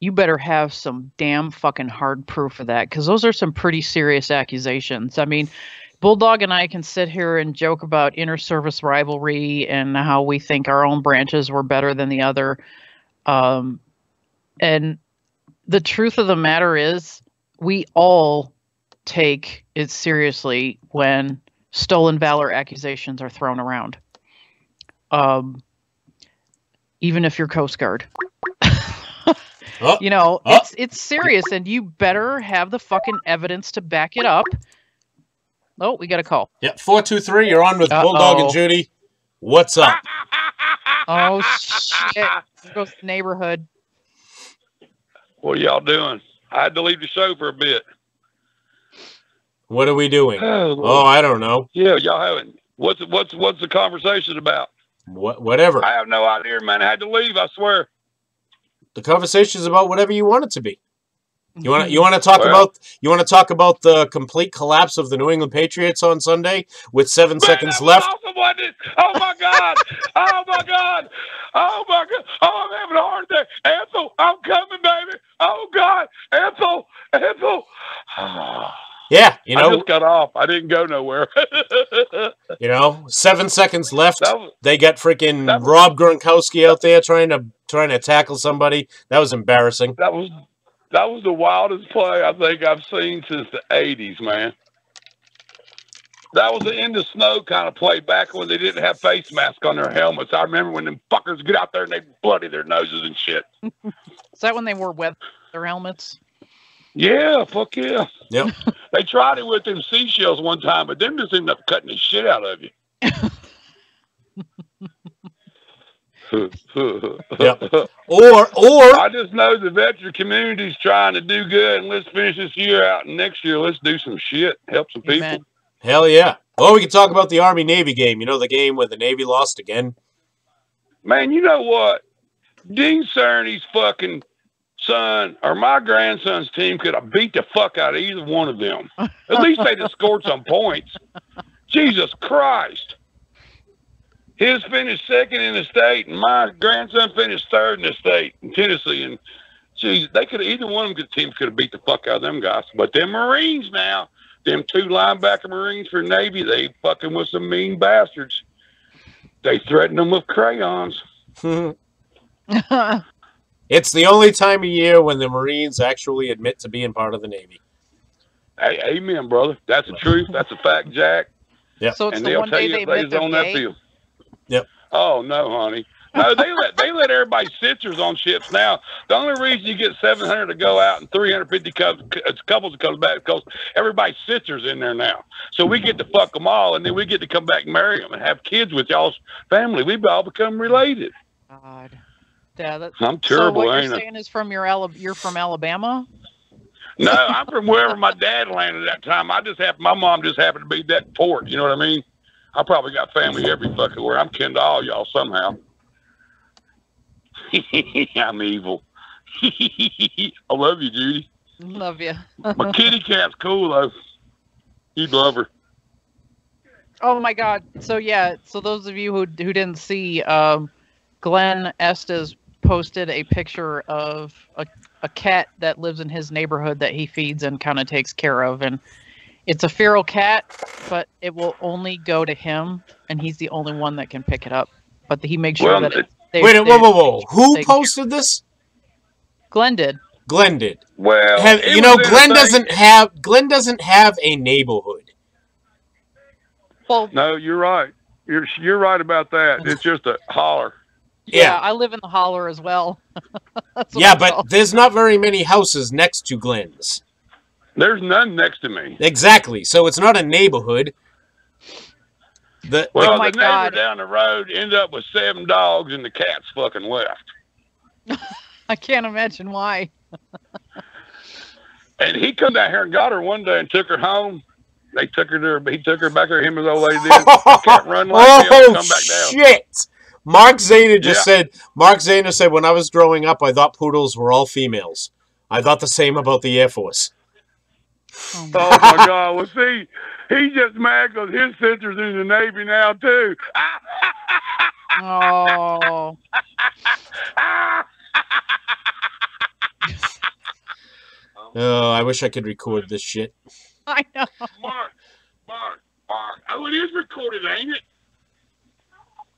you better have some damn fucking hard proof of that, because those are some pretty serious accusations. I mean, Bulldog and I can sit here and joke about inter-service rivalry and how we think our own branches were better than the other. And the truth of the matter is, we all take it seriously when stolen valor accusations are thrown around. Even if you're Coast Guard. You know, it's serious, and you better have the fucking evidence to back it up. Oh, we got a call. Yep, 423, you're on with Bulldog and Judy. What's up? Oh, shit. There goes the neighborhood. What are y'all doing? I had to leave the show for a bit. What are we doing? Oh, I don't know. Yeah, y'all haven't. What's the conversation about? Whatever. I have no idea, man. I had to leave, I swear. The conversation is about whatever you want it to be. You want to talk about the complete collapse of the New England Patriots on Sunday with 7 seconds left? Awesome, wasn't it? Oh my God! Oh my God! Oh my God! Oh, I'm having a heart attack. Ethel, I'm coming, baby. Oh God, Ethel. Yeah, you I know, just got off. I didn't go nowhere. 7 seconds left. That was- They got freaking that was- Rob Gronkowski out there trying to tackle somebody. That was embarrassing. That was the wildest play I think I've seen since the 80s, man. That was the in the snow kind of play back when they didn't have face masks on their helmets. I remember when them fuckers get out there and they bloody their noses and shit. Is that when they wore their helmets? Yeah, fuck yeah. Yep. They tried it with them seashells one time, but them just ended up cutting the shit out of you. Yep. Or I just know the veteran community's trying to do good, and let's finish this year out, and next year let's do some shit, help some people. Amen. hell yeah. Or we can talk about the Army-Navy game. You know, the game where the Navy lost again? Man, you know what? Dean Cerny's fucking son or my grandson's team could have beat the fuck out of either one of them. At least they'd have scored some points. Jesus Christ. His finished second in the state, and my grandson finished third in the state in Tennessee. And geez, they could either one of them teams could have beat the fuck out of them guys. But them Marines now, them two linebacker Marines for Navy, they fucking with some mean bastards. They threatened them with crayons. It's the only time of year when the Marines actually admit to being part of the Navy. Hey, amen, brother. That's the truth. That's a fact, Jack. Yep. So it's And the they'll one tell day you they if they's admit they're on that gay? field. Yep. Oh no, honey. No, they let everybody sisters on ships now. The only reason you get 700 to go out and 350 couples to come back is because everybody's sisters in there now. So we get to fuck them all, and then we get to come back and marry them and have kids with y'all's family. We've all become related. God. Yeah, that's I'm so terrible, what ain't you're I? saying is you're from Alabama? No, I'm from wherever my dad landed at that time. My mom just happened to be that port. You know what I mean? I probably got family every fucking where. I'm kin to all y'all somehow. I'm evil. I love you, Judy. Love you. My kitty cat's cool though. You'd love her. Oh my God. So yeah, so those of you who didn't see, Glenn Estes posted a picture of a cat that lives in his neighborhood that he feeds and kind of takes care of, and it's a feral cat, but it will only go to him, and he's the only one that can pick it up. But he makes sure that Whoa. Who posted this? Glenn did. Glenn did. Well, Glenn doesn't have a neighborhood. Well, no, you're right. You're right about that. It's just a holler. Yeah, I live in the holler as well. Yeah, but there's not very many houses next to Glenn's. There's none next to me. Exactly. So it's not a neighborhood. The neighbor down the road ended up with 7 dogs, and the cats fucking left. I can't imagine why. And he come down here and got her one day and took her home. He took her back there. Him and his old lady did. The cat run like hell and come back down. Shit! Mark Zayner said, when I was growing up, I thought poodles were all females. I thought the same about the Air Force. Oh my God! Well, see, he's just mad because his sister's in the Navy now too. Oh. Oh, I wish I could record this shit. I know. Mark. Oh, it is recorded, ain't it?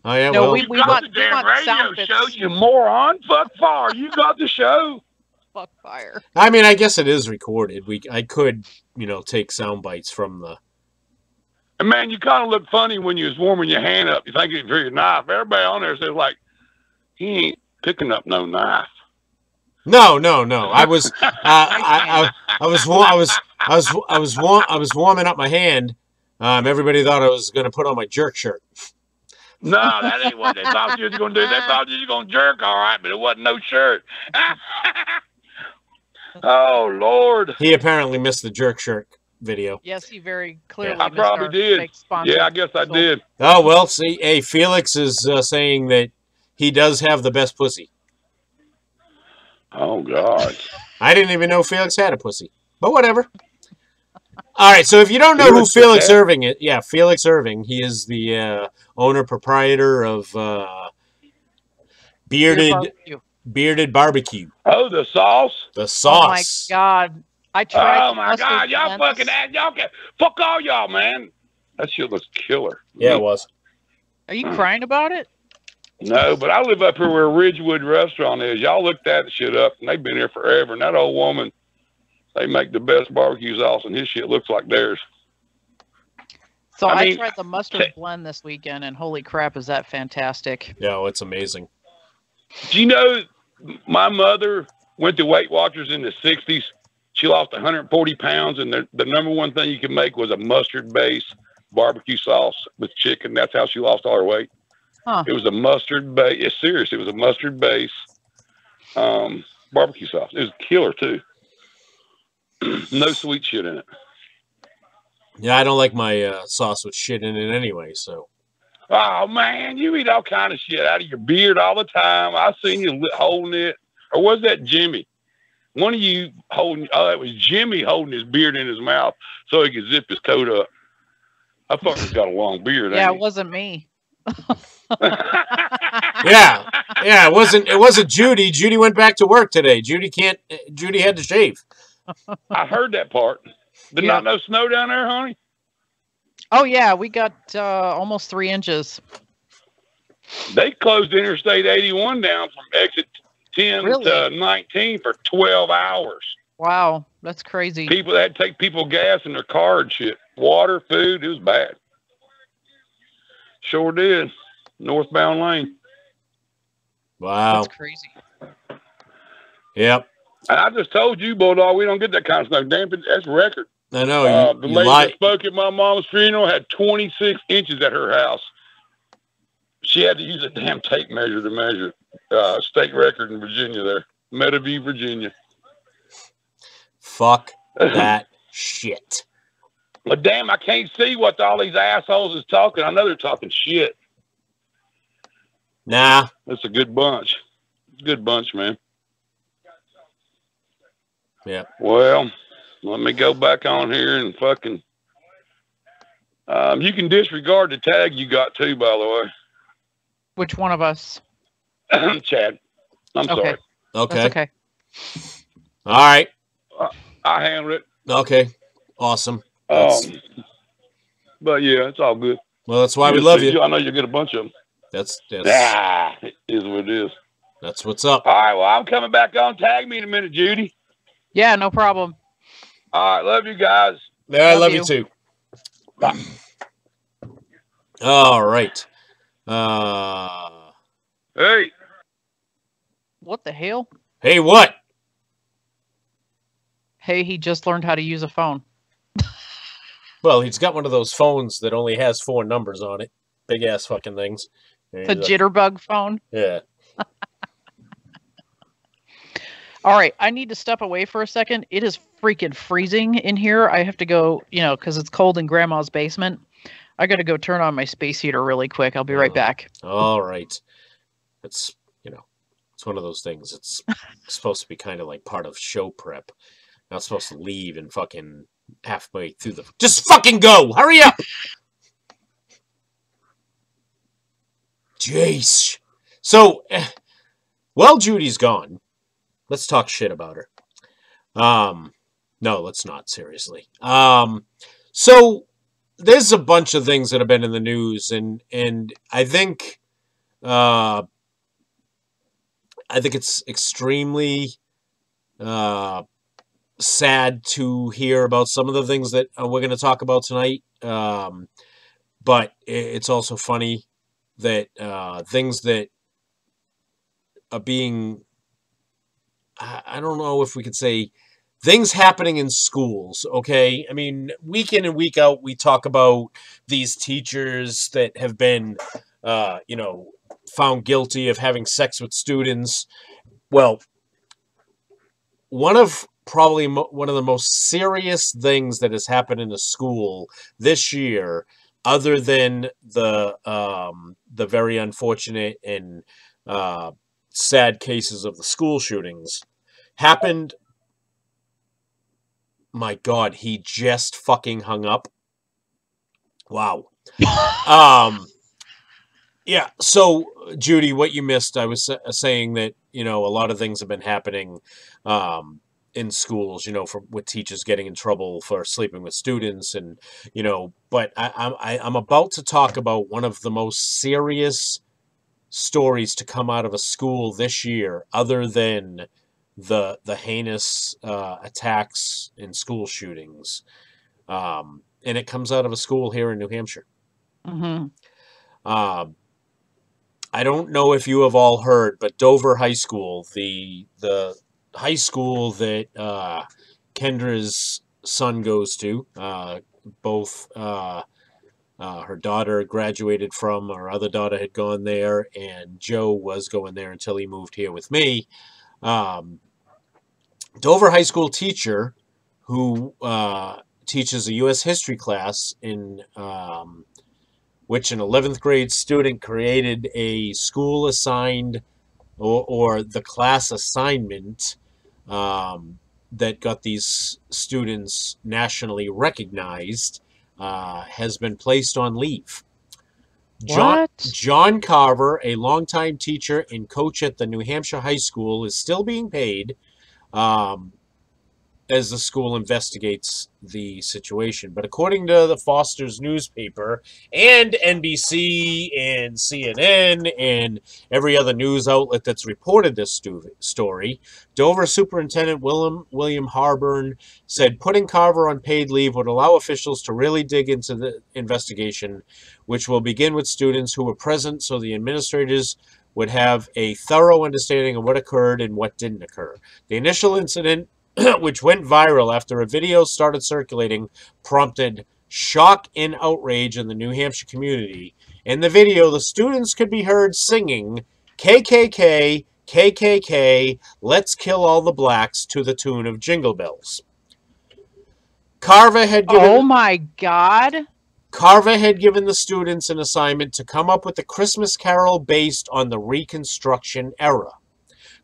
Oh yeah. No, well, we want the damn radio show, you moron. Fuck fire. You got the show. Fuck fire. I mean, I guess it is recorded. I could, take sound bites from the. And man, you kind of look funny when you was warming your hand up. You think it's for your knife. Everybody on there says like, he ain't picking up no knife. No. I was, I was warming up my hand. Everybody thought I was going to put on my jerk shirt. No, that ain't what they thought you was going to do. They thought you was going to jerk all right, but it wasn't no shirt. Oh, Lord. He apparently missed the jerk shirt video. Yes, he very clearly I probably did. Yeah, I guess I did. Oh, well, see, hey, Felix is saying that he does have the best pussy. Oh, God. I didn't even know Felix had a pussy, but whatever. All right, so if you don't know who Felix Irving is, Felix Irving, he is the owner, proprietor of Bearded Barbecue. Oh, the sauce? The sauce. Oh, my God. I tried. Oh my God, y'all fucking ass, y'all can fuck all y'all, man. That shit looks killer. Yeah, it was. Are you crying about it? No, but I live up here where Ridgewood Restaurant is. Y'all looked that shit up, and they've been here forever. And that old woman, they make the best barbecue sauce, and his shit looks like theirs. So I mean, tried the mustard blend this weekend, and holy crap, is that fantastic. Yeah, well, it's amazing. Do you know my mother went to Weight Watchers in the 60s? She lost 140 pounds, and the number one thing you could make was a mustard-based barbecue sauce with chicken. That's how she lost all her weight. Huh. It was a mustard base. It's serious. It was a mustard base barbecue sauce. It was killer too. No sweet shit in it. Yeah, I don't like my sauce with shit in it anyway. So. Oh man, you eat all kind of shit out of your beard all the time. I seen you holding it. Or was that Jimmy? One of you holding? Oh, it was Jimmy holding his beard in his mouth so he could zip his coat up. I thought he's got a long beard. Yeah, it wasn't me. yeah, it wasn't Judy. Judy went back to work today. Judy had to shave. I heard that part. Did not know snow down there, honey? Oh yeah, we got almost 3 inches. They closed Interstate 81 down from exit 10 to 19 for 12 hours. Wow, that's crazy. People had to take people gas in their car and shit. Water, food, it was bad. Sure did. Northbound lane. Wow. That's crazy. Yep. And I just told you, Bulldog, we don't get that kind of snow. Damn, that's record. I know. The lady that spoke at my mom's funeral had 26 inches at her house. She had to use a damn tape measure to measure state record in Virginia there. Meadowview, Virginia. Fuck that shit. But damn, I can't see what all these assholes is talking. I know they're talking shit. Nah. That's a good bunch. Good bunch, man. Yeah. Well, let me go back on here and fucking... you can disregard the tag you got too, by the way. Which one of us? Chad. I'm sorry. Okay. That's okay. All right. I handled it. Okay. Awesome. But yeah, it's all good. Well, that's why we love you. I know you'll get a bunch of them. That's it is what it is. That's what's up. All right, well, I'm coming back on. Tag me in a minute, Judy. Yeah, no problem. All right, love you guys. Yeah, I love you too. Bye. All right. Hey. What the hell? Hey, what? Hey, he just learned how to use a phone. Well, he's got one of those phones that only has 4 numbers on it. Big ass fucking things. The jitterbug phone? Yeah. All right, I need to step away for a second. It is freaking freezing in here. I have to go, because it's cold in Grandma's basement. I got to go turn on my space heater really quick. I'll be right back. All right. It's, it's one of those things. It's supposed to be kind of like part of show prep. Not supposed to leave and fucking halfway through the... Just fucking go! Hurry up! Jeez. So, while Judy's gone, let's talk shit about her. No, let's not, seriously. So, there's a bunch of things that have been in the news, and I think it's extremely sad to hear about some of the things that we're going to talk about tonight. But it's also funny that things that are being, I don't know if we could say, things happening in schools, okay? I mean, week in and week out, we talk about these teachers that have been, found guilty of having sex with students. Well, one of the most serious things that has happened in a school this year, other than the very unfortunate and sad cases of the school shootings, happened. My God, he just fucking hung up. Wow. Yeah. So, Judy, what you missed, I was saying that, a lot of things have been happening. in schools, with teachers getting in trouble for sleeping with students, and but I'm about to talk about one of the most serious stories to come out of a school this year, other than the heinous attacks and school shootings, and it comes out of a school here in New Hampshire. Mm-hmm. I don't know if you have all heard, but Dover High School, the high school that Kendra's son goes to, both her daughter graduated from, our other daughter had gone there, and Joe was going there until he moved here with me. Dover High School teacher who teaches a U.S. history class in which an 11th grade student created a school assigned or the class assignment that got these students nationally recognized, has been placed on leave. John Carver, a longtime teacher and coach at the New Hampshire High School, is still being paid as the school investigates the situation. But according to the Foster's newspaper and NBC and CNN and every other news outlet that's reported this story, Dover Superintendent William Harburn said putting Carver on paid leave would allow officials to really dig into the investigation, which will begin with students who were present so the administrators would have a thorough understanding of what occurred and what didn't occur. The initial incident, which went viral after a video started circulating, prompted shock and outrage in the New Hampshire community. In the video, the students could be heard singing KKK, KKK, let's kill all the blacks to the tune of Jingle Bells. Carver had given... Oh my God! Carver had given the students an assignment to come up with a Christmas carol based on the Reconstruction era.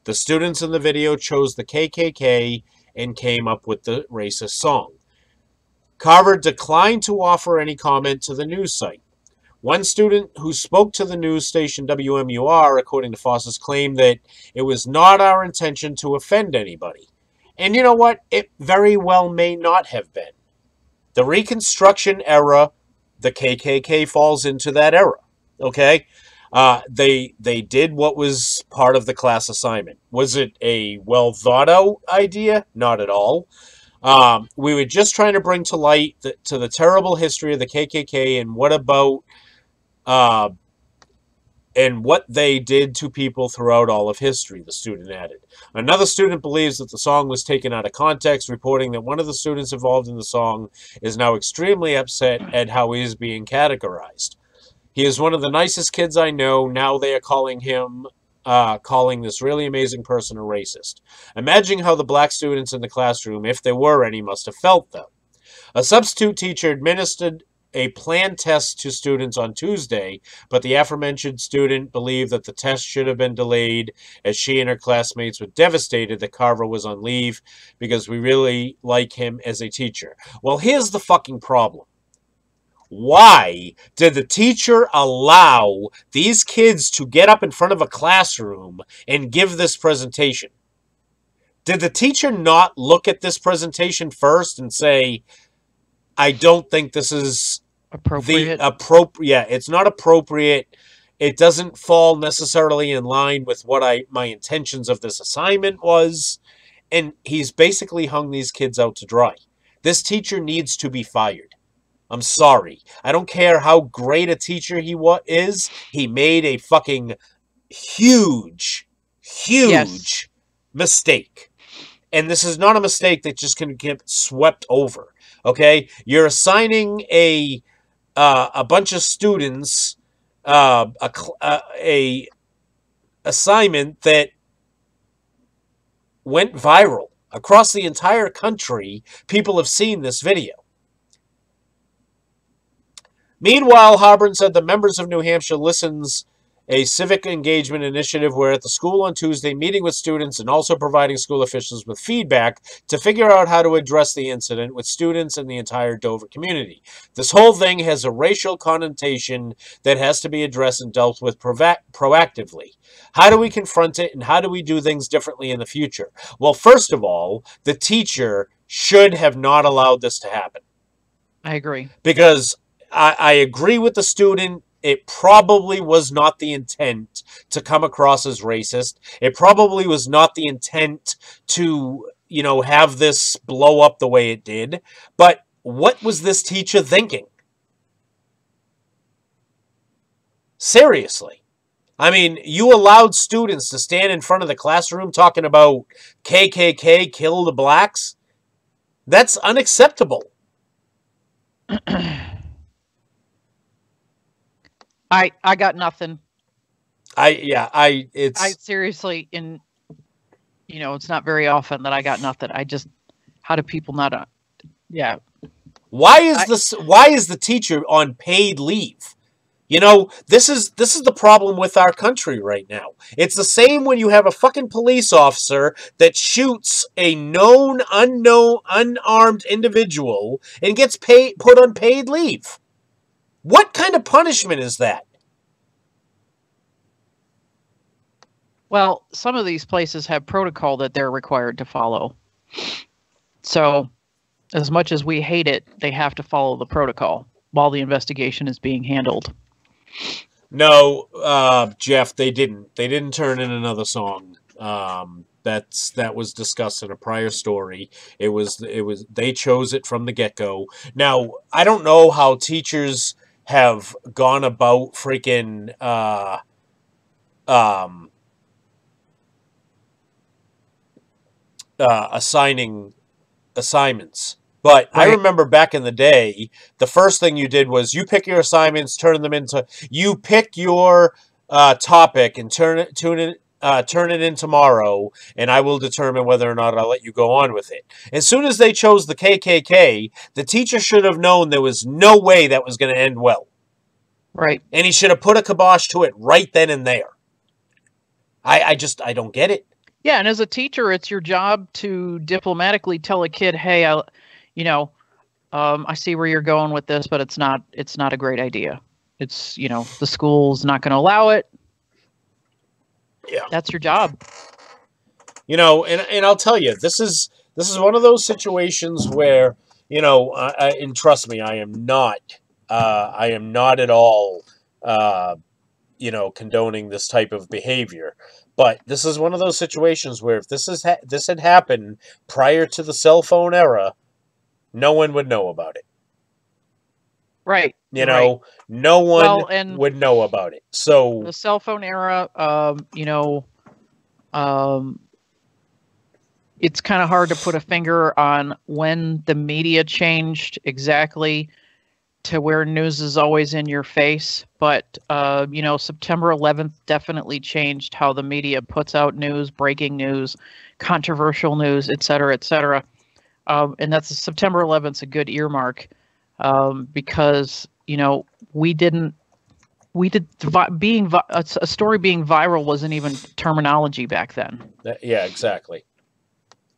The students in the video chose the KKK and came up with the racist song. Carver declined to offer any comment to the news site. One student who spoke to the news station WMUR, according to Foster's, claimed that it was not our intention to offend anybody. And you know what? It very well may not have been. The Reconstruction era, the KKK falls into that era, okay? They did what was part of the class assignment. Was it a well thought out idea? Not at all. We were just trying to bring to light to the terrible history of the KKK and what they did to people throughout all of history, the student added. Another student believes that the song was taken out of context, reporting that one of the students involved in the song is now extremely upset at how he is being categorized. He is one of the nicest kids I know. Now they are calling this really amazing person a racist. Imagine how the black students in the classroom, if there were any, must have felt, though. A substitute teacher administered a planned test to students on Tuesday, but the aforementioned student believed that the test should have been delayed, as she and her classmates were devastated that Carver was on leave because we really like him as a teacher. Well, here's the fucking problem. Why did the teacher allow these kids to get up in front of a classroom and give this presentation? Did the teacher not look at this presentation first and say, I don't think this is appropriate? Yeah, it's not appropriate. It doesn't fall necessarily in line with what my intentions of this assignment was. And he's basically hung these kids out to dry. This teacher needs to be fired. I'm sorry. I don't care how great a teacher he is. He made a fucking huge mistake. And this is not a mistake that just can get swept over. Okay? You're assigning a bunch of students a assignment that went viral across the entire country. People have seen this video. Meanwhile, Harburn said the members of New Hampshire listens a civic engagement initiative where at the school on Tuesday, meeting with students and also providing school officials with feedback to figure out how to address the incident with students and the entire Dover community. This whole thing has a racial connotation that has to be addressed and dealt with proactively. How do we confront it, and how do we do things differently in the future? Well, first of all, the teacher should have not allowed this to happen. I agree. Because I agree with the student. It probably was not the intent to come across as racist. It probably was not the intent to, have this blow up the way it did. But what was this teacher thinking? Seriously. I mean, you allowed students to stand in front of the classroom talking about KKK, kill the blacks? That's unacceptable. I got nothing. I seriously, it's not very often that I got nothing. How do people not, yeah. Why is the teacher on paid leave? This is the problem with our country right now. It's the same when you have a fucking police officer that shoots a known, unknown, unarmed individual and gets put on paid leave. What kind of punishment is that? Well, some of these places have protocol that they're required to follow. So, as much as we hate it, they have to follow the protocol while the investigation is being handled. No, Jeff, they didn't. They didn't turn in another song. That was discussed in a prior story. They chose it from the get-go. Now, I don't know how teachers have gone about freaking assigning assignments. But right. I remember back in the day, the first thing you did was you pick your assignments, you pick your topic and turn it in tomorrow, and I will determine whether or not I'll let you go on with it. As soon as they chose the KKK, the teacher should have known there was no way that was going to end well. Right. And he should have put a kibosh to it right then and there. I don't get it. Yeah, and as a teacher, it's your job to diplomatically tell a kid, hey, I see where you're going with this, but it's not a great idea. It's, the school's not going to allow it. Yeah. That's your job. And I'll tell you, this is one of those situations where, and trust me, I am not at all, condoning this type of behavior. But this is one of those situations where if this had happened prior to the cell phone era, no one would know about it. Right. No one would know about it. So the cell phone era, it's kind of hard to put a finger on when the media changed exactly to where news is always in your face. But, September 11th definitely changed how the media puts out news, breaking news, controversial news, et cetera, et cetera. And that's September 11th, a good earmark because, a story being viral wasn't even terminology back then. Yeah, exactly.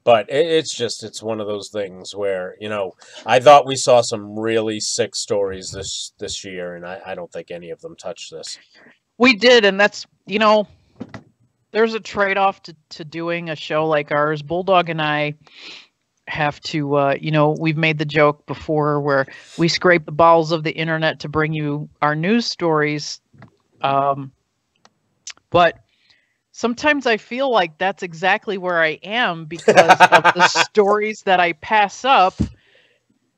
But it's one of those things where, I thought we saw some really sick stories this year, and I don't think any of them touched this. We did, and that's, there's a trade-off to doing a show like ours. Bulldog and I have to, we've made the joke before where we scrape the bowels of the internet to bring you our news stories. But sometimes I feel like that's exactly where I am because of the stories that I pass up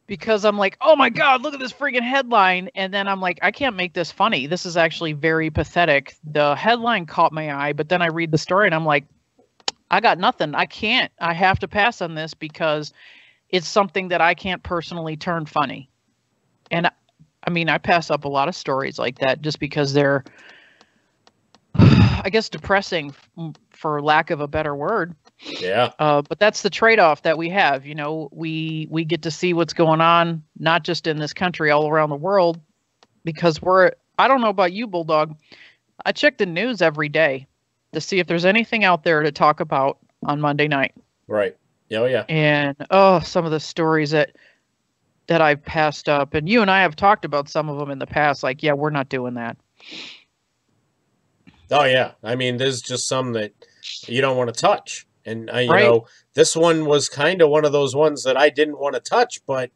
because I'm like, oh my God, look at this freaking headline. And then I'm like, I can't make this funny. This is actually very pathetic. The headline caught my eye, but then I read the story and I'm like, I got nothing. I have to pass on this because it's something that I can't personally turn funny. And I pass up a lot of stories like that just because they're, I guess, depressing for lack of a better word. Yeah. But that's the trade-off that we have. We get to see what's going on, not just in this country, all around the world, because I don't know about you, Bulldog, I check the news every day to see if there's anything out there to talk about on Monday night. Right. Oh, yeah. And some of the stories that I've passed up, and you and I have talked about some of them in the past. Like, yeah, we're not doing that. Oh, yeah. I mean, there's just some that you don't want to touch. And, you Right. know, this one was kind of one of those ones that I didn't want to touch, but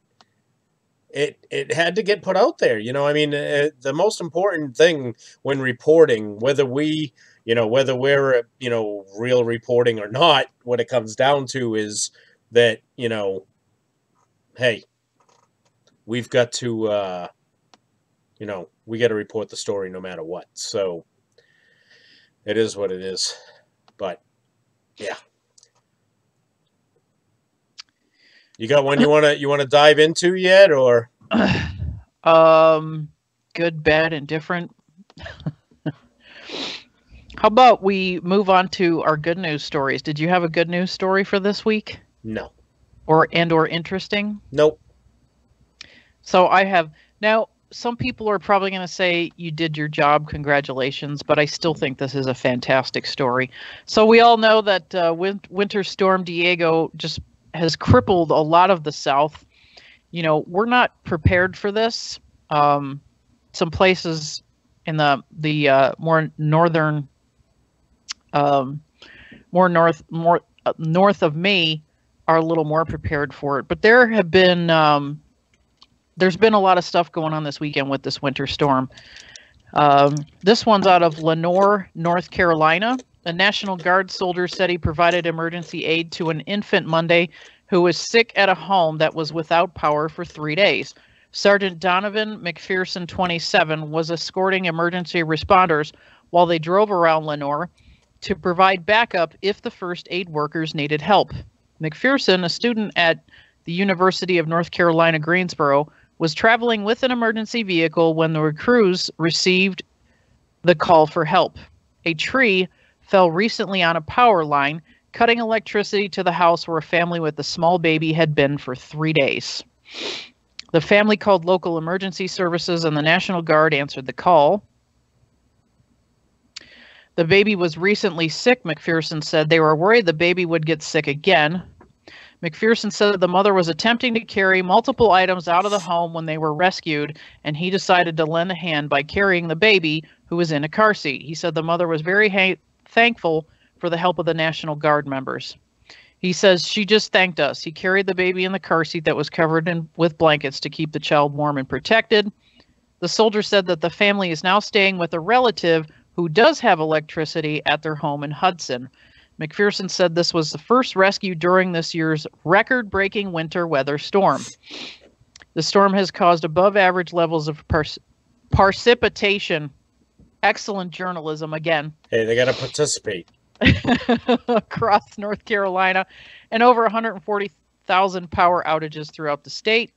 it had to get put out there. You know, I mean, the most important thing when reporting, whether we're, real reporting or not, what it comes down to is that, hey, we've got to, we got to report the story no matter what. So it is what it is. But yeah. You got one you want to dive into yet, or? Good, bad, and different. How about we move on to our good news stories? Did you have a good news story for this week? No. Or interesting? Nope. So I have now. Some people are probably going to say you did your job, congratulations, but I still think this is a fantastic story. So we all know that Winter Storm Diego just has crippled a lot of the South. You know, we're not prepared for this. Some places in the more northern, north of me are a little more prepared for it. But there have been there's been a lot of stuff going on this weekend with this winter storm. This one's out of Lenore, North Carolina. A National Guard soldier said he provided emergency aid to an infant Monday who was sick at a home that was without power for 3 days. Sergeant Donovan McPherson, 27, was escorting emergency responders while they drove around Lenore to provide backup if the first aid workers needed help. McPherson, a student at the University of North Carolina, Greensboro, was traveling with an emergency vehicle when the crews received the call for help. A tree fell recently on a power line, cutting electricity to the house where a family with a small baby had been for 3 days. The family called local emergency services and the National Guard answered the call. The baby was recently sick, McPherson said. They were worried the baby would get sick again. McPherson said the mother was attempting to carry multiple items out of the home when they were rescued, and he decided to lend a hand by carrying the baby, who was in a car seat. He said the mother was very thankful for the help of the National Guard members. He says she just thanked us. He carried the baby in the car seat that was covered with blankets to keep the child warm and protected. The soldier said that the family is now staying with a relative who does have electricity at their home in Hudson. McPherson said this was the first rescue during this year's record-breaking winter weather storm. The storm has caused above-average levels of precipitation. Excellent journalism again. Hey, they got to participate. Across North Carolina, and over 140,000 power outages throughout the state.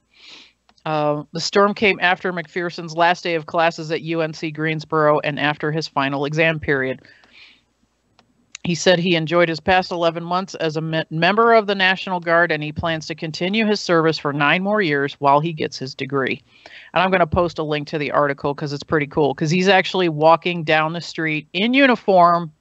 The storm came after McPherson's last day of classes at UNC Greensboro and after his final exam period. He said he enjoyed his past 11 months as a member of the National Guard, and he plans to continue his service for 9 more years while he gets his degree. And I'm going to post a link to the article because it's pretty cool, because he's actually walking down the street in uniform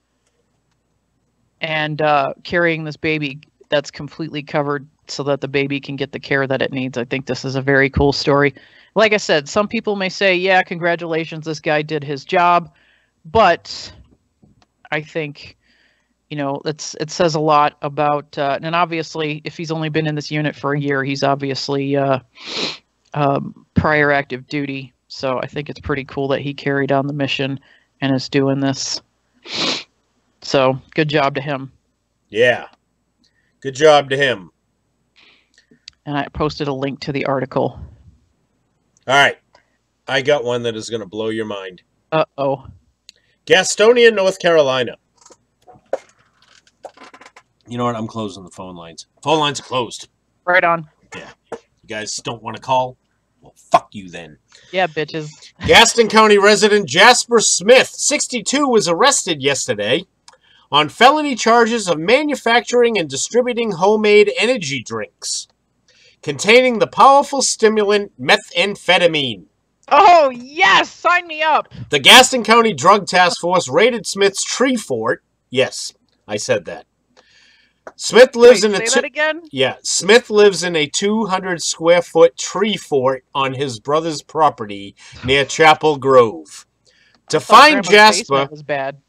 and carrying this baby that's completely covered so that the baby can get the care that it needs. I think this is a very cool story. Like I said, some people may say, yeah, congratulations, this guy did his job. But I think, you know, it says a lot about, and obviously, if he's only been in this unit for a year, he's obviously prior active duty. So I think it's pretty cool that he carried on the mission and is doing this. So good job to him. Yeah. Good job to him. And I posted a link to the article. All right. I got one that is going to blow your mind. Uh-oh. Gastonia, North Carolina. You know what? I'm closing the phone lines. Phone lines are closed. Right on. Yeah. You guys don't want to call? Well, fuck you then. Yeah, bitches. Gaston County resident Jasper Smith, 62, was arrested yesterday on felony charges of manufacturing and distributing homemade energy drinks containing the powerful stimulant methamphetamine. Oh, yes! Sign me up! The Gaston County Drug Task Force raided Smith's tree fort. Yes, I said that. Smith lives Wait, in a say that again? Yeah, Smith lives in a 200 square foot tree fort on his brother's property near Chapel Grove. To find Jasper was bad.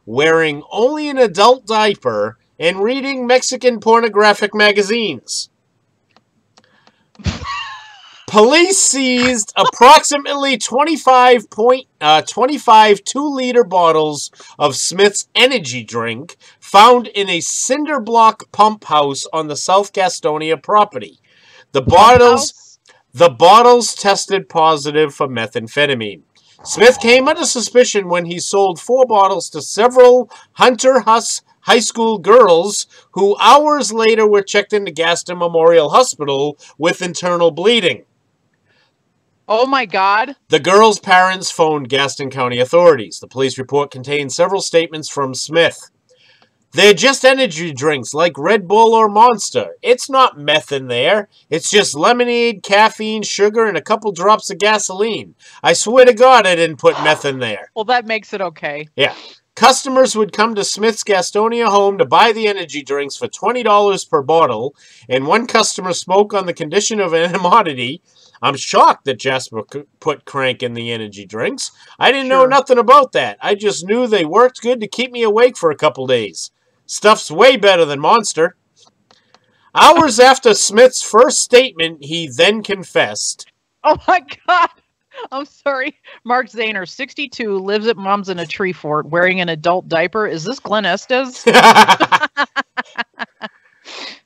wearing only an adult diaper and reading Mexican pornographic magazines. Police seized approximately 25 2-liter bottles of Smith's energy drink found in a cinder block pump house on the South Gastonia property. The bottles tested positive for methamphetamine. Smith came under suspicion when he sold 4 bottles to several Hunter High School girls who hours later were checked into Gaston Memorial Hospital with internal bleeding. Oh my God. The girls' parents phoned Gaston County authorities. The police report contained several statements from Smith. They're just energy drinks like Red Bull or Monster. It's not meth in there. It's just lemonade, caffeine, sugar, and a couple drops of gasoline. I swear to God I didn't put meth in there. Well, that makes it okay. Yeah. Customers would come to Smith's Gastonia home to buy the energy drinks for $20 per bottle, and one customer spoke on the condition of anonymity. I'm shocked that Jasper put crank in the energy drinks. I didn't know nothing about that. I just knew they worked good to keep me awake for a couple days. Stuff's way better than Monster. Hours after Smith's first statement, he then confessed. Oh my God. I'm sorry. Mark Zahner, 62, lives at mom's in a tree fort wearing an adult diaper. Is this Glenn Estes?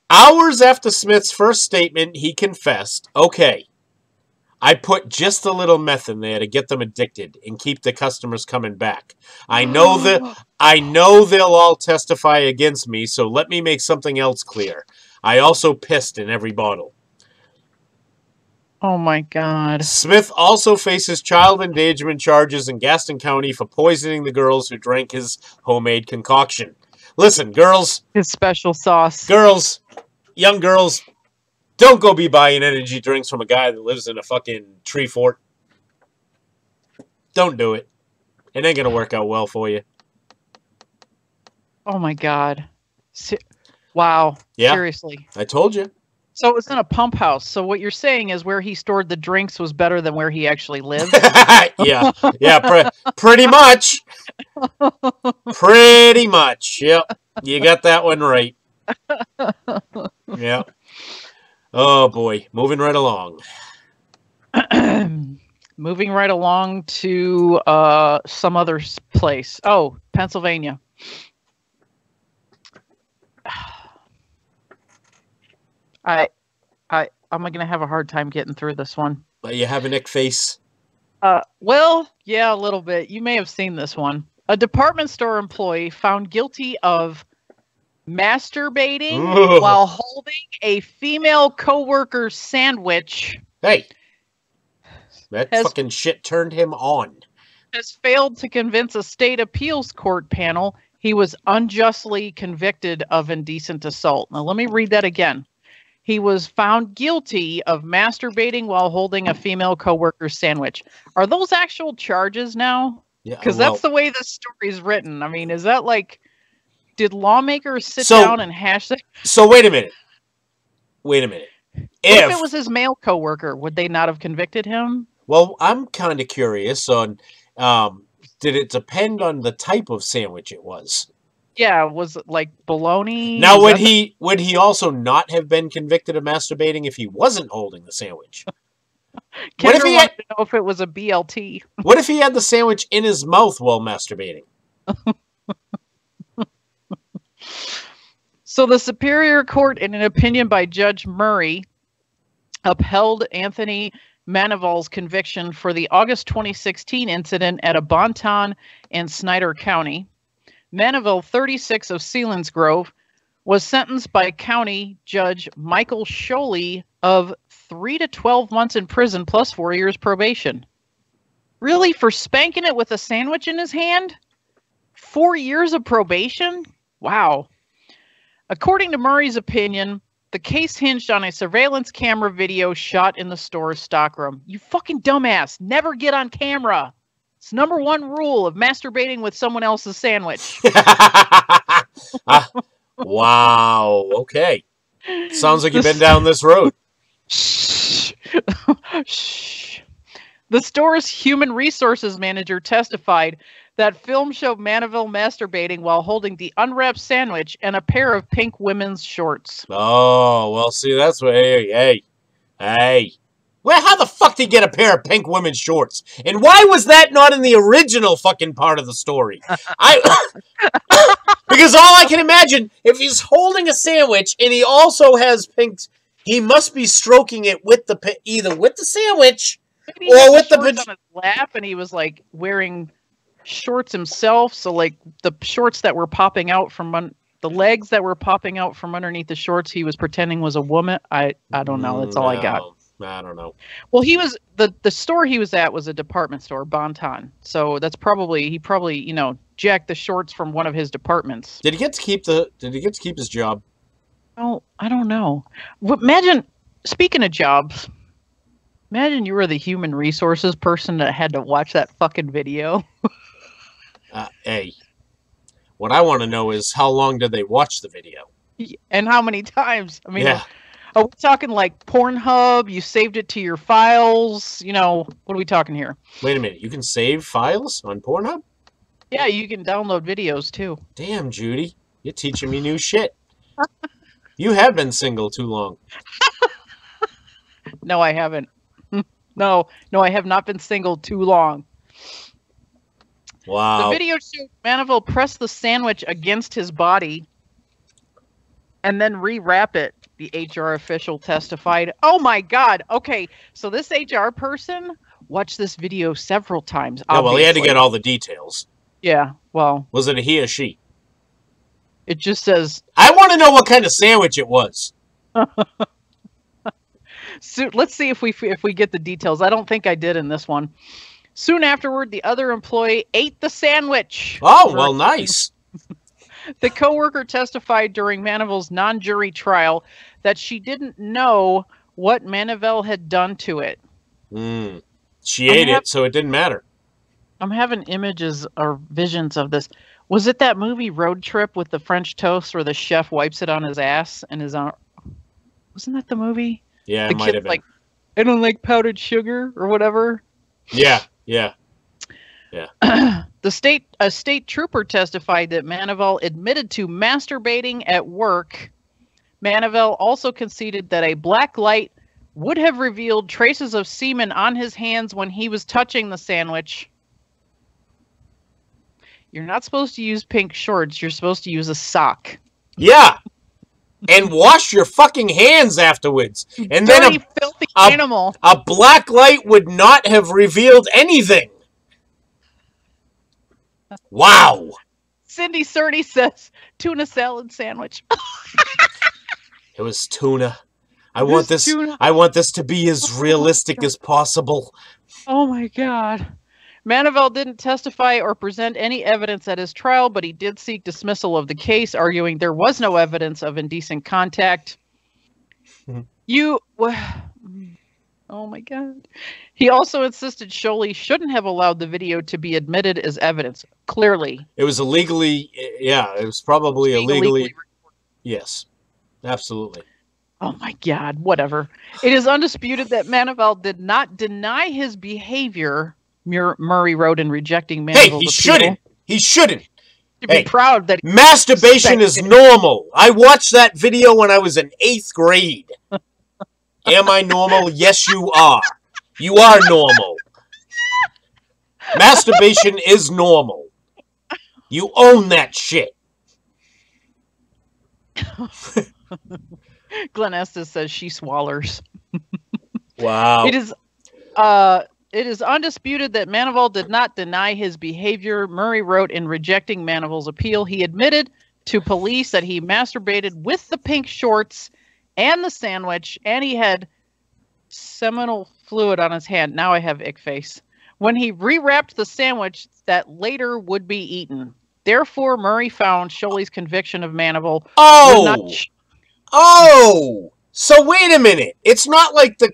Hours after Smith's first statement, he confessed, okay, I put just a little meth in there to get them addicted and keep the customers coming back. I know they'll all testify against me, so let me make something else clear. I also pissed in every bottle. Oh my God. Smith also faces child endangerment charges in Gaston County for poisoning the girls who drank his homemade concoction. Listen, girls. His special sauce. Girls, young girls, don't go be buying energy drinks from a guy that lives in a fucking tree fort. Don't do it. It ain't going to work out well for you. Oh my God. Wow. Yeah. Seriously. I told you. So it was in a pump house. So what you're saying is where he stored the drinks was better than where he actually lived? Yeah. Yeah, pretty much. Pretty much. Yep. You got that one right. Yep. Oh, boy. Moving right along. Moving right along to some other place. Oh, Pennsylvania. I'm going to have a hard time getting through this one. You have a Nick face? Well, yeah, a little bit. You may have seen this one. A department store employee found guilty of masturbating while holding a female coworker's sandwich. Hey, that fucking shit turned him on. Has failed to convince a state appeals court panel he was unjustly convicted of indecent assault. Now, let me read that again. He was found guilty of masturbating while holding a female coworker's sandwich. Are those actual charges now? Yeah, because that's the way this story's written. I mean, is that like, did lawmakers sit down and hash that? So wait a minute. What if it was his male coworker, would they not have convicted him? Well, I'm kind of curious on, did it depend on the type of sandwich it was? Yeah, was it like bologna? Now, would he also not have been convicted of masturbating if he wasn't holding the sandwich? What if he wanted to know if it was a BLT? What if he had the sandwich in his mouth while masturbating? So the Superior Court, in an opinion by Judge Murray, upheld Anthony Manival's conviction for the August 2016 incident at a Bonton and Snyder County. Manival, 36 of Selinsgrove, was sentenced by County Judge Michael Sholey of 3 to 12 months in prison plus 4 years probation. Really? For spanking it with a sandwich in his hand? 4 years of probation? Wow. According to Murray's opinion, The case hinged on a surveillance camera video shot in the store's stockroom. You fucking dumbass. Never get on camera. It's #1 rule of masturbating with someone else's sandwich. Wow. Okay. Sounds like you've been down this road. Shh. The store's human resources manager testified that film showed Mandeville masturbating while holding the unwrapped sandwich and a pair of pink women's shorts. Oh, well, see, that's what... Hey. Well, how the fuck did he get a pair of pink women's shorts? And why was that not in the original fucking part of the story? Because all I can imagine, if he's holding a sandwich and he also has pink... He must be stroking it with either with the sandwich or with the... on his lap, and he was, like, wearing... shorts himself, so like the shorts that were popping out from the legs that were popping out from underneath the shorts, he was pretending was a woman. I don't know. That's all I got. I don't know. Well, he was the store he was at was a department store, Bonton. So that's he probably jacked the shorts from one of his departments. Did he get to keep his job? Oh, I don't know. Imagine, speaking of jobs, imagine you were the human resources person that had to watch that fucking video. Hey, what I want to know is how long did they watch the video? And how many times? I mean, yeah. Are we talking like Pornhub? You saved it to your files? What are we talking here? Wait a minute. You can save files on Pornhub? Yeah, you can download videos too. Damn, Judy. You're teaching me new shit. You have been single too long. No, I haven't. No, I have not been single too long. Wow. The video showed Mandeville press the sandwich against his body and then rewrap it, the HR official testified. Oh my God. Okay, so this HR person watched this video several times. Yeah, well, he had to get all the details. Yeah, well. Was it a he or she? It just says... I want to know what kind of sandwich it was. So let's see if we get the details. I don't think I did in this one. Soon afterward, the other employee ate the sandwich. Oh, well, nice. The coworker testified during Mandeville's non-jury trial that she didn't know what Mandeville had done to it. She ate it, so it didn't matter. I'm having images or visions of this. Was it that movie Road Trip with the French toast where the chef wipes it on his ass and his arm? Wasn't that the movie? Yeah, the it might have been. Like, I don't like powdered sugar or whatever. Yeah. A state trooper testified that Mandeville admitted to masturbating at work. Mandeville also conceded that a black light would have revealed traces of semen on his hands when he was touching the sandwich. You're not supposed to use pink shorts. You're supposed to use a sock. Yeah. And wash your fucking hands afterwards. And Dirty, then filthy animal. A black light would not have revealed anything. Wow. Cindy Cerny says tuna salad sandwich. It was tuna. I want this to be as realistic as possible. Oh my God. Mandeville didn't testify or present any evidence at his trial, but he did seek dismissal of the case, arguing there was no evidence of indecent contact. Oh my God. He also insisted Sholey shouldn't have allowed the video to be admitted as evidence. Clearly. It was illegally, yeah, it was probably illegally. Yes, absolutely. Oh my God, whatever. It is undisputed that Mandeville did not deny his behavior, Murray wrote in rejecting Mandeville's appeal. Shouldn't. He shouldn't. To be proud that masturbation is normal. I watched that video when I was in 8th grade. Am I normal? Yes, you are. You are normal. Masturbation is normal. You own that shit. Glenn Estes says she swallers. Wow. It is undisputed that Mandeville did not deny his behavior. Murray wrote in rejecting Mandeville's appeal. He admitted to police that he masturbated with the pink shorts and the sandwich, and he had seminal fluid on his hand. Now I have ick face. When he rewrapped the sandwich that later would be eaten. Therefore, Murray found Sholey's conviction of Mandeville. Oh! So wait a minute. It's not like the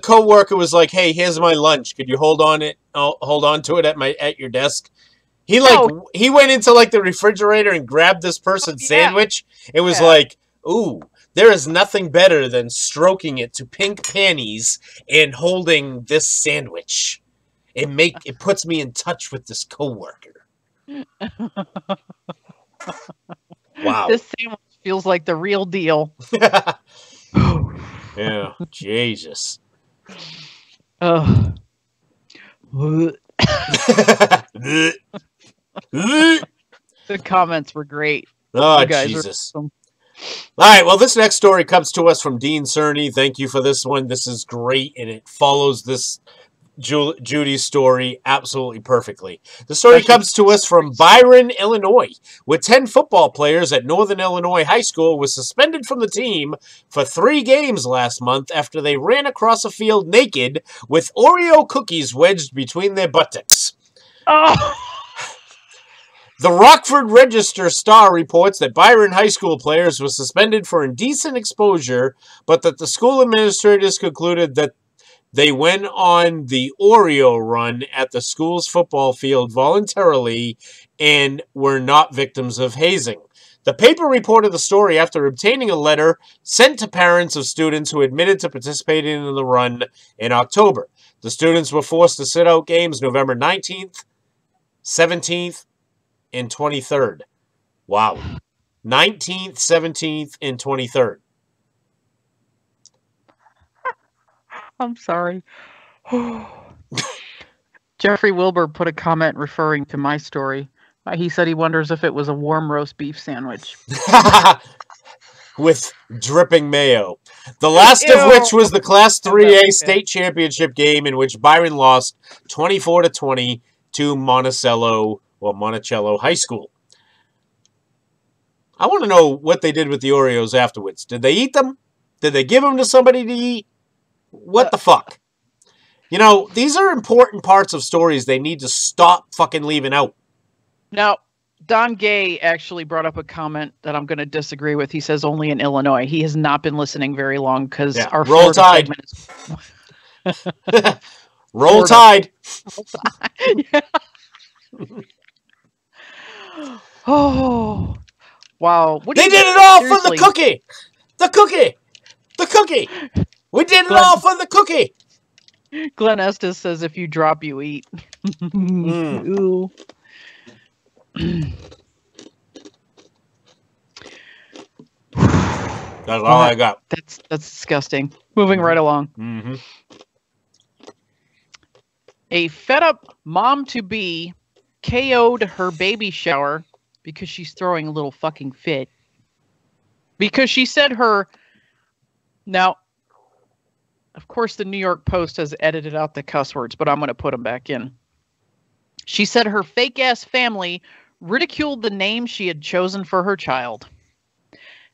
coworker was like, "Hey, here's my lunch. Could you hold on to it at your desk?" He he went into like the refrigerator and grabbed this person's sandwich. It was like, "Ooh, there is nothing better than stroking it to pink panties and holding this sandwich. It puts me in touch with this coworker." Wow. This sandwich feels like the real deal. Yeah, Jesus. The comments were great. Oh, Jesus. All right, well, this next story comes to us from Dean Cerny. Thank you for this one. This is great, and it follows this Judy's story absolutely perfectly. The story comes to us from Byron, Illinois, where 10 football players at Northern Illinois High School were suspended from the team for 3 games last month after they ran across a field naked with Oreo cookies wedged between their buttocks. Oh. The Rockford Register-Star reports that Byron High School players were suspended for indecent exposure, but that the school administrators concluded that they went on the Oreo run at the school's football field voluntarily and were not victims of hazing. The paper reported the story after obtaining a letter sent to parents of students who admitted to participating in the run in October. The students were forced to sit out games November 19th, 17th, and 23rd. Wow. 19th, 17th, and 23rd. I'm sorry. Jeffrey Wilbur put a comment referring to my story. He said he wonders if it was a warm roast beef sandwich. With dripping mayo. The last of which was the Class 3A state championship game in which Byron lost 24-20 to Monticello High School. I want to know what they did with the Oreos afterwards. Did they eat them? Did they give them to somebody to eat? What the fuck? You know, these are important parts of stories they need to stop fucking leaving out. Now, Don Gay actually brought up a comment that I'm going to disagree with. He says only in Illinois. He has not been listening very long because our Roll Tide. Roll Tide. Yeah. Oh, wow. They did it all for the cookie. The cookie. The cookie. We did it all for the cookie. Glenn Estes says, if you drop, you eat. Ooh. That's all I got. That's disgusting. Moving right along. Mm-hmm. A fed-up mom-to-be KO'd her baby shower because she's throwing a little fucking fit. Because she said her... Now, of course, the New York Post has edited out the cuss words, but I'm going to put them back in. She said her fake-ass family ridiculed the name she had chosen for her child.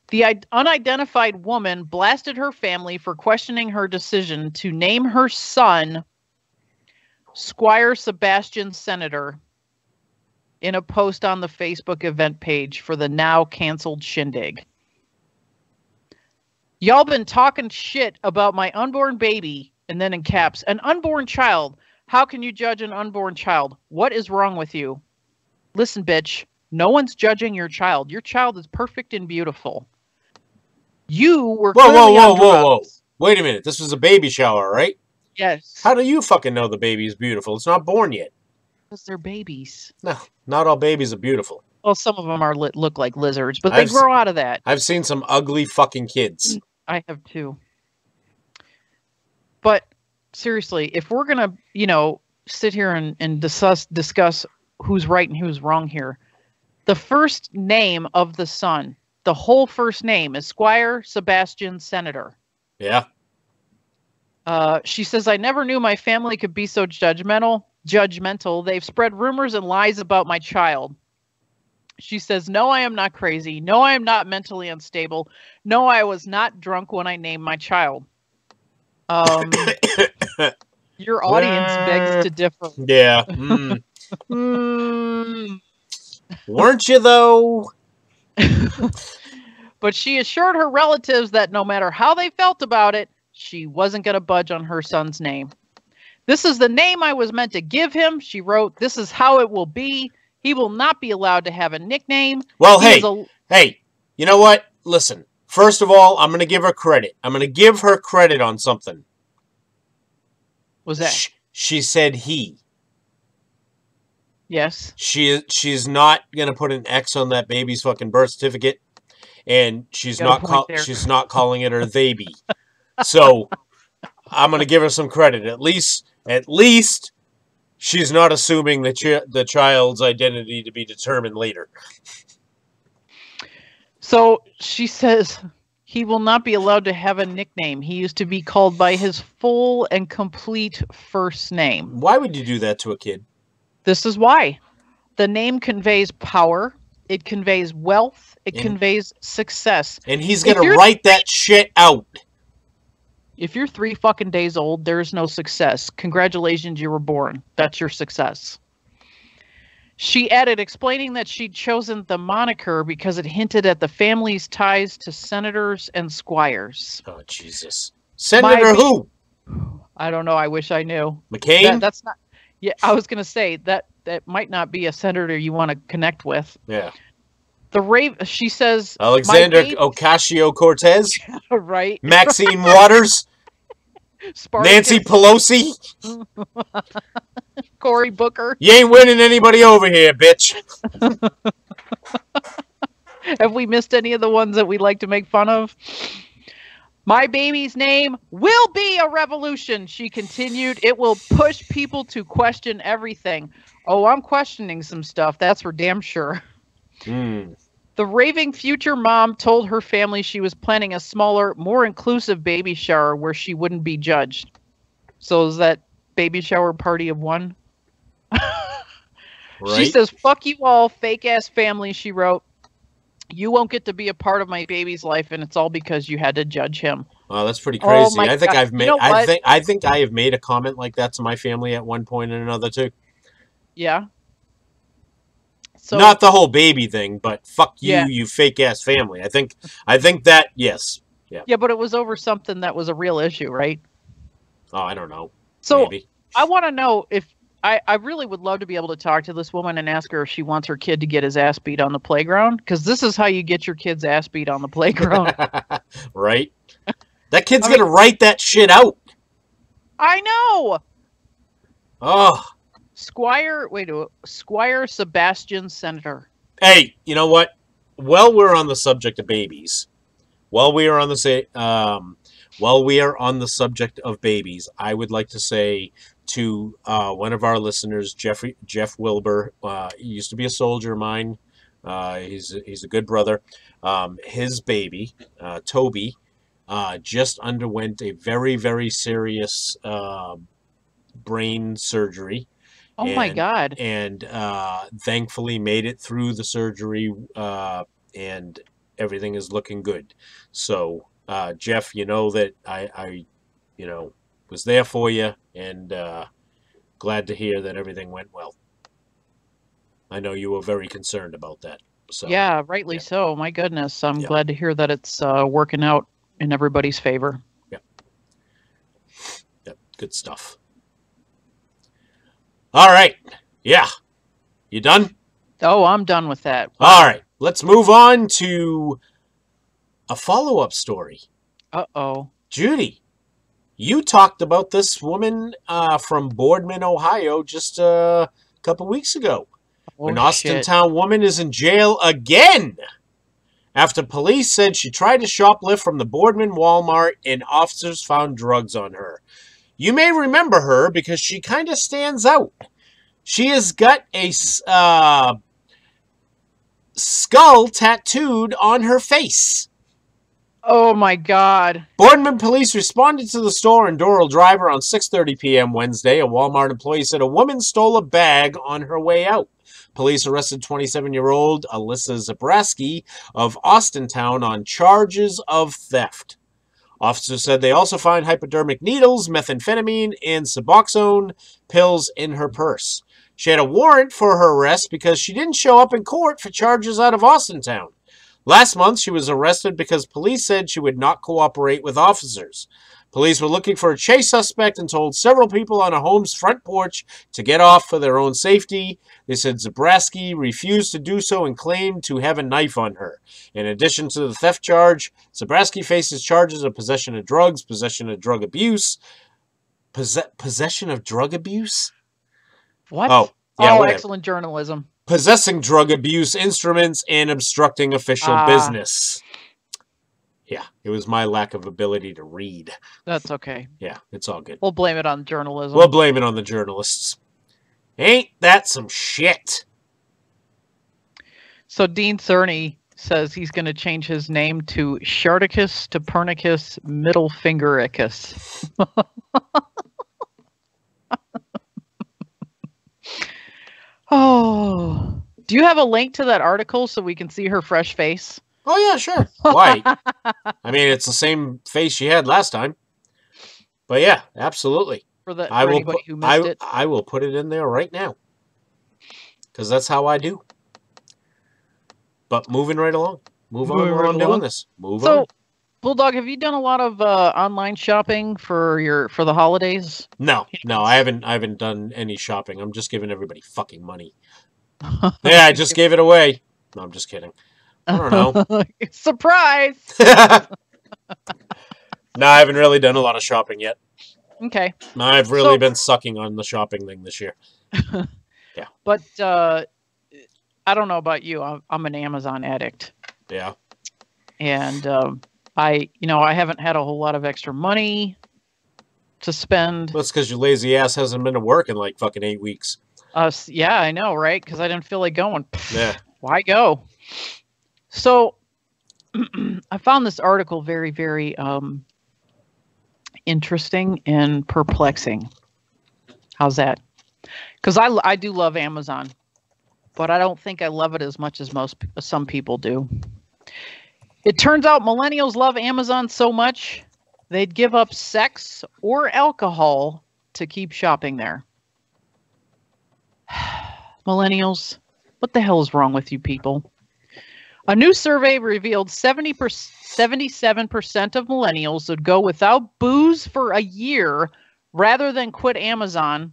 The unidentified woman blasted her family for questioning her decision to name her son Squire Sebastian Senator in a post on the Facebook event page for the now canceled shindig. Y'all been talking shit about my unborn baby, and then in caps, an unborn child. How can you judge an unborn child? What is wrong with you? Listen, bitch, no one's judging your child. Your child is perfect and beautiful. You were whoa. Wait a minute. This was a baby shower, right? Yes. How do you fucking know the baby is beautiful? It's not born yet. Because they're babies. No, not all babies are beautiful. Well, some of them look like lizards, but they grow out of that. I've seen some ugly fucking kids. I have too. But seriously, if we're going to, sit here and discuss who's right and who's wrong here, the first name of the son, the whole first name is Squire Sebastian Senator. Yeah. She says, I never knew my family could be so judgmental. They've spread rumors and lies about my child. She says, no, I am not crazy. No, I am not mentally unstable. No, I was not drunk when I named my child. Your audience begs to differ. Yeah. Weren't you, though? But she assured her relatives that no matter how they felt about it, she wasn't going to budge on her son's name. This is the name I was meant to give him, she wrote. This is how it will be. He will not be allowed to have a nickname. Well, hey, you know what? Listen, first of all, I'm going to give her credit. I'm going to give her credit on something. Was that? She said he. Yes. She's not going to put an X on that baby's fucking birth certificate, and she's not calling it her baby. So I'm going to give her some credit. At least she's not assuming the child's identity to be determined later. So she says he will not be allowed to have a nickname. He used to be called by his full and complete first name. Why would you do that to a kid? This is why. The name conveys power. It conveys wealth. It conveys success. And he's going to write that shit out. If you're 3 fucking days old, there's no success. Congratulations, you were born. That's your success. She added, explaining that she'd chosen the moniker because it hinted at the family's ties to senators and squires. Oh, Jesus. Senator who? I don't know. I wish I knew. McCain? That's not... Yeah, I was going to say that might not be a senator you want to connect with. Yeah. She says... Alexander Ocasio-Cortez? Right. Maxine Waters? Nancy Pelosi? Cory Booker? You ain't winning anybody over here, bitch. Have we missed any of the ones that we like to make fun of? My baby's name will be a revolution, she continued. It will push people to question everything. Oh, I'm questioning some stuff. That's for damn sure. The raving future mom told her family she was planning a smaller, more inclusive baby shower where she wouldn't be judged. So is that baby shower party of one? Right? She says, fuck you all, fake-ass family, she wrote. You won't get to be a part of my baby's life, and it's all because you had to judge him. Oh, that's pretty crazy. Oh, I think God. I've made. I think I have made a comment like that to my family at one point or another too. Yeah. So not the whole baby thing, but fuck you, you fake ass family. I think that yes, yeah. Yeah, but it was over something that was a real issue, right? Oh, I don't know. So maybe. I want to know if. I really would love to be able to talk to this woman and ask her if she wants her kid to get his ass beat on the playground. Because this is how you get your kid's ass beat on the playground. Right? That kid's going to write that shit out. I know. Oh. Squire Sebastian Senator. Hey, you know what? While we're on the subject of babies, while we are on the subject of babies, I would like to say to one of our listeners, Jeff Wilbur. He used to be a soldier of mine. He's a good brother. His baby, Toby, just underwent a very, very serious brain surgery. Oh, my God. And thankfully made it through the surgery, and everything is looking good. So, Jeff, you know that I was there for you, and glad to hear that everything went well. I know you were very concerned about that. So yeah, rightly so. My goodness, I'm glad to hear that it's working out in everybody's favor. Yep. Good stuff. All right. Yeah. You done? Oh, I'm done with that. Wow. All right. Let's move on to a follow-up story. Uh-oh. Judy, you talked about this woman from Boardman, Ohio, just a couple weeks ago. An Austintown woman is in jail again after police said she tried to shoplift from the Boardman Walmart and officers found drugs on her. You may remember her because she kind of stands out. She has got a skull tattooed on her face. Oh, my God. Boardman police responded to the store in Doral Drive around 6:30 p.m. Wednesday. A Walmart employee said a woman stole a bag on her way out. Police arrested 27-year-old Alyssa Zabrowski of Austintown on charges of theft. Officers said they also find hypodermic needles, methamphetamine, and Suboxone pills in her purse. She had a warrant for her arrest because she didn't show up in court for charges out of Austintown. Last month, she was arrested because police said she would not cooperate with officers. Police were looking for a chase suspect and told several people on a home's front porch to get off for their own safety. They said Zabrowski refused to do so and claimed to have a knife on her. In addition to the theft charge, Zabrowski faces charges of possession of drugs, possession of drug abuse. Possession of drug abuse? What? Oh, yeah, oh, whatever. Excellent journalism. Possessing drug abuse instruments and obstructing official business. Yeah, it was my lack of ability to read. That's okay. Yeah, it's all good. We'll blame it on journalism. We'll blame it on the journalists. Ain't that some shit? So Dean Cerny says he's going to change his name to Sharticus Copernicus Middlefingericus. Oh, do you have a link to that article so we can see her fresh face? Oh, yeah, sure. Why? I mean, it's the same face she had last time. But yeah, absolutely. For anybody who missed it. I will put it in there right now. Because that's how I do. But moving right along. Move on while I'm doing this. Move on. Bulldog, have you done a lot of online shopping for the holidays? No, I haven't done any shopping. I'm just giving everybody fucking money. Yeah, I just gave it away. No, I'm just kidding. I don't know. Surprise! No, I haven't really done a lot of shopping yet. Okay. I've really been sucking on the shopping thing this year. Yeah. But I don't know about you. I'm an Amazon addict. Yeah. And I haven't had a whole lot of extra money to spend. That's because your lazy ass hasn't been to work in like fucking 8 weeks. Yeah, I know, right? Because I didn't feel like going. Yeah. Why go? So I found this article very, very interesting and perplexing. How's that? Because I do love Amazon, but I don't think I love it as much as some people do. It turns out millennials love Amazon so much, they'd give up sex or alcohol to keep shopping there. Millennials, what the hell is wrong with you people? A new survey revealed 77% of millennials would go without booze for a year rather than quit Amazon,